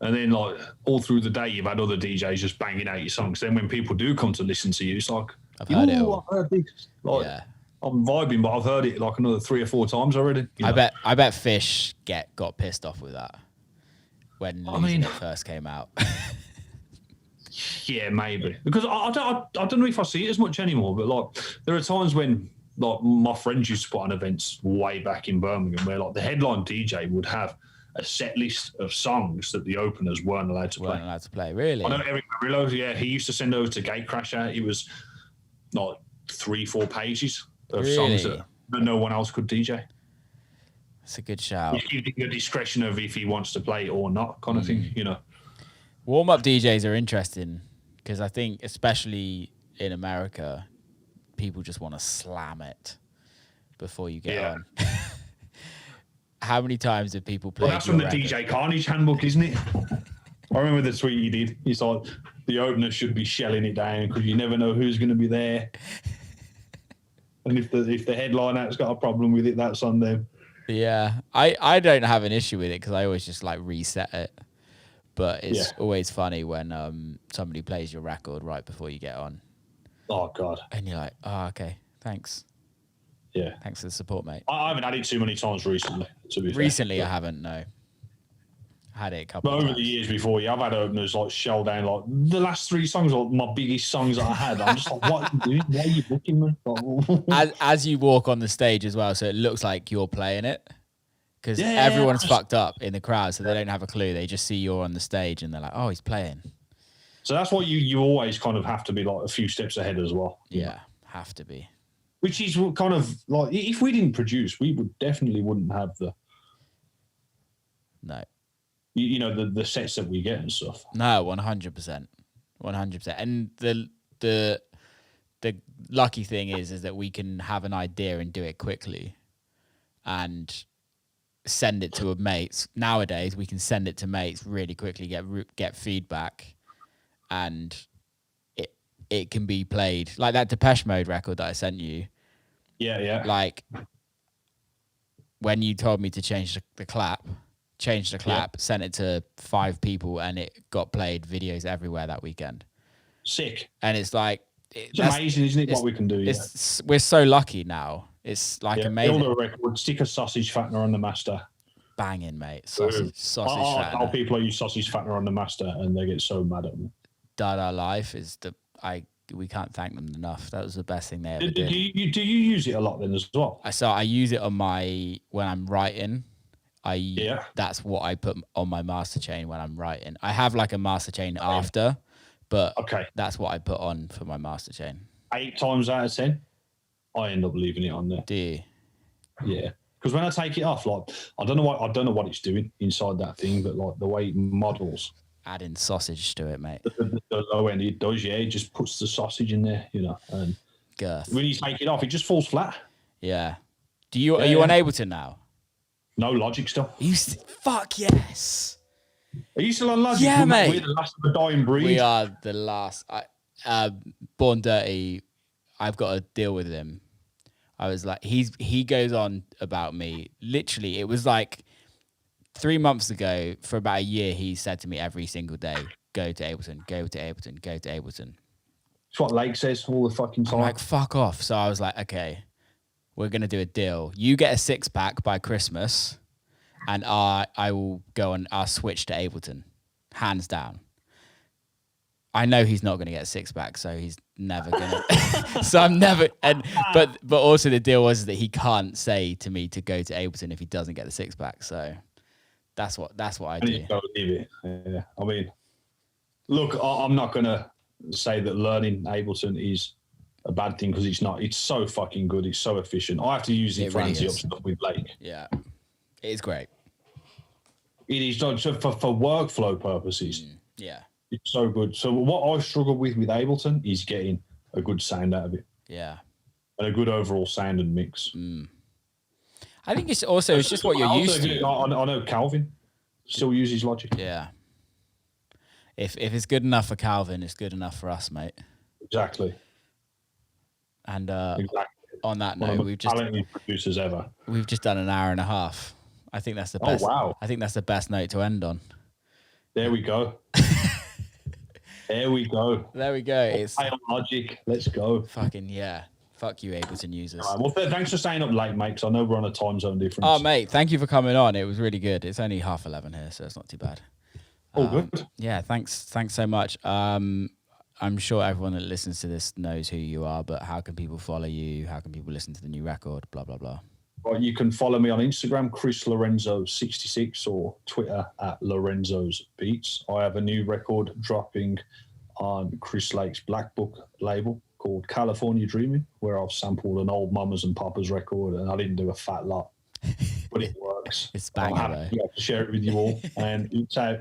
and then like all through the day you've had other DJs just banging out your songs. Then when people do come to listen to you, it's like, I've heard it all. I've heard this. Like, I'm vibing, but I've heard it like another 3 or 4 times already. I bet Fish got pissed off with that when it first came out. Yeah, maybe, because I don't know if I see it as much anymore. But like, there are times when like my friends used to put on events way back in Birmingham where like the headline DJ would have a set list of songs that the openers weren't allowed to play. Really? I know Eric Murillo, he used to send over to Gatecrasher. It was like 3-4 pages of songs that no one else could DJ. It's a good shout. You give the discretion of if he wants to play or not, kind of thing, you know. Warm-up DJs are interesting because I think, especially in America, people just want to slam it before you get on. How many times have people played? Well, that's from the DJ Carnage handbook, isn't it? I remember the tweet he did. He's like, the opener should be shelling it down because you never know who's going to be there. And if the headline act's got a problem with it, that's on them. Yeah, I don't have an issue with it because I always just like reset it. But it's always funny when somebody plays your record right before you get on. Oh, God. And you're like, oh, okay, thanks. Yeah. Thanks for the support, mate. I haven't had it too many times recently, to be fair. Recently, I haven't, no. Had it a couple of times. Over the years before, I've had openers like shell down. Like the last 3 songs are like my biggest songs that I had. I'm just like, what are you doing? Why are you booking me? As you walk on the stage as well, so it looks like you're playing it. Because everyone's fucked up in the crowd, so they don't have a clue. They just see you're on the stage and they're like, oh, he's playing. So that's what you always kind of have to be like a few steps ahead as well. Yeah, have to be. Which is kind of like, if we didn't produce, we wouldn't have the... No. You know, the sets that we get and stuff. No, 100%. 100%. And the lucky thing is that we can have an idea and do it quickly and send it to a mates. Nowadays, we can send it to mates really quickly, get feedback, and it can be played. Like that Depeche Mode record that I sent you. Yeah. Like, when you told me to change the clap, sent it to 5 people, and it got played videos everywhere that weekend. Sick. And it's like... It's amazing, isn't it, what we can do? We're so lucky now. It's like amazing. Build a record, stick a sausage fattener on the master. Banging, mate. Sausage fattener. How people use sausage fattener on the master, and they get so mad at me. Dada Life is we can't thank them enough. That was the best thing they ever did. Do you use it a lot then as well? I use it on when I'm writing. Yeah. That's what I put on my master chain when I'm writing. I have like a master chain after, but that's what I put on for my master chain. 8 times out of 10, I end up leaving it on there. Do you? Yeah. Because when I take it off, like I don't know what it's doing inside that thing, but like the way it models. Adding sausage to it, mate. The low end, it does, yeah. It just puts the sausage in there, you know. And girth. When you take it off, it just falls flat. Yeah. Are you on Ableton now? No, Logic still. Fuck yes. Are you still on Logic? Yeah, mate. We're the last of the dying breed. We are the last. Born Dirty, I've got to deal with him. I was like, he goes on about me. Literally, it was like 3 months ago, for about a year, he said to me every single day, go to Ableton, go to Ableton, go to Ableton. That's what Lake says all the fucking time. I'm like, fuck off. So I was like, okay, we're going to do a deal. You get a 6-pack by Christmas, and I will go and I'll switch to Ableton, hands down. I know he's not going to get a 6-pack, so he's never going to. So I'm never. But also the deal was that he can't say to me to go to Ableton if he doesn't get the 6-pack. So that's what I do. Yeah. I mean, look, I'm not going to say that learning Ableton is a bad thing because it's not. It's so fucking good. It's so efficient. I have to use it for fancy up stuff with Blake. Yeah, it is great. It is for workflow purposes. Yeah. It's so good. So what I struggle with Ableton is getting a good sound out of it. Yeah. And a good overall sound and mix. I think it's just what you're used to. I know Calvin still uses Logic. Yeah. If it's good enough for Calvin, it's good enough for us, mate. Exactly. And on that note, we've just producers ever. We've just done an hour and a half. I think that's the best. Oh wow! I think that's the best note to end on. There we go. There we go. It's Logic. Let's go. Fucking yeah. Fuck you, Ableton users. Right, well, thanks for staying up late, mate, because I know we're on a time zone difference. Oh, mate, thank you for coming on. It was really good. It's only 11:30 here, so it's not too bad. All good. Yeah, thanks so much. I'm sure everyone that listens to this knows who you are, but how can people follow you? How can people listen to the new record? Blah, blah, blah. Well, you can follow me on Instagram, Chris Lorenzo66, or Twitter at Lorenzo's Beats. I have a new record dropping on Chris Lake's Black Book label called California Dreaming, where I've sampled an old Mamas and Papas record, and I didn't do a fat lot, but it works. It's banger, I'm happy to share it with you all. And it's out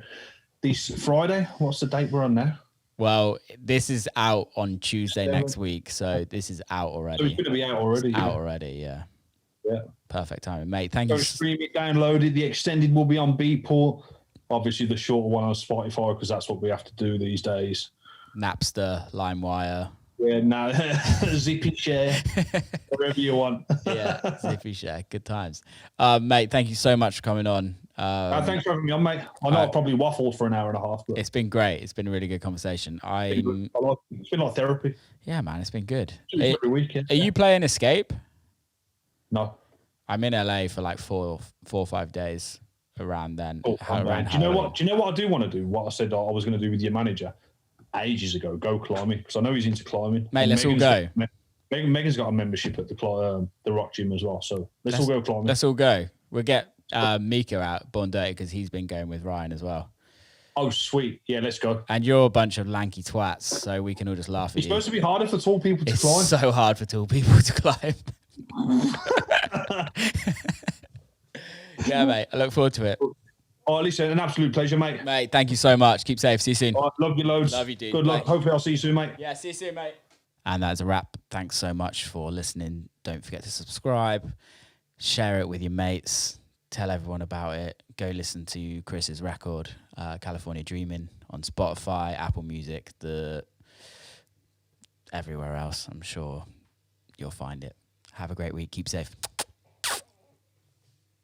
this Friday. What's the date we're on now? Well, this is out on Tuesday next week, so this is out already. So it's going to be out already. It's out already, yeah. Yeah. Perfect timing, mate. Thank you. Go stream it, download it. The extended will be on Beatport. Obviously, the shorter one on Spotify, because that's what we have to do these days. Napster, LimeWire. Yeah, no, Zippy Share, whatever you want. Yeah, Zippy Share. Good times. Mate, thank you so much for coming on. Thanks for having me on, mate. I know I probably waffled for an hour and a half. But it's been great. It's been a really good conversation. It's been like therapy. Yeah, man, it's been good. Every weekend. Are you playing Escape? No. I'm in LA for like 4 or 5 days around then. Do you know what I do want to do? What I said I was going to do with your manager ages ago, go climbing, because I know he's into climbing. Mate, let's all go. Megan's got a membership at the Rock Gym as well, so let's all go climbing. Let's all go. We'll get Mika out, Born Dirty, because he's been going with Ryan as well. Oh, sweet. Yeah, let's go. And you're a bunch of lanky twats, so we can all just laugh at you. It's supposed to be harder for tall people to climb. It's so hard for tall people to climb. Yeah, mate. I look forward to it. Oh, listen, an absolute pleasure, mate. Mate, thank you so much. Keep safe. See you soon. Love you loads. Love you, dude. Good luck. Hopefully I'll see you soon, mate. Yeah, see you soon, mate. And that's a wrap. Thanks so much for listening. Don't forget to subscribe. Share it with your mates. Tell everyone about it. Go listen to Chris's record, California Dreaming, on Spotify, Apple Music, everywhere else. I'm sure you'll find it. Have a great week. Keep safe.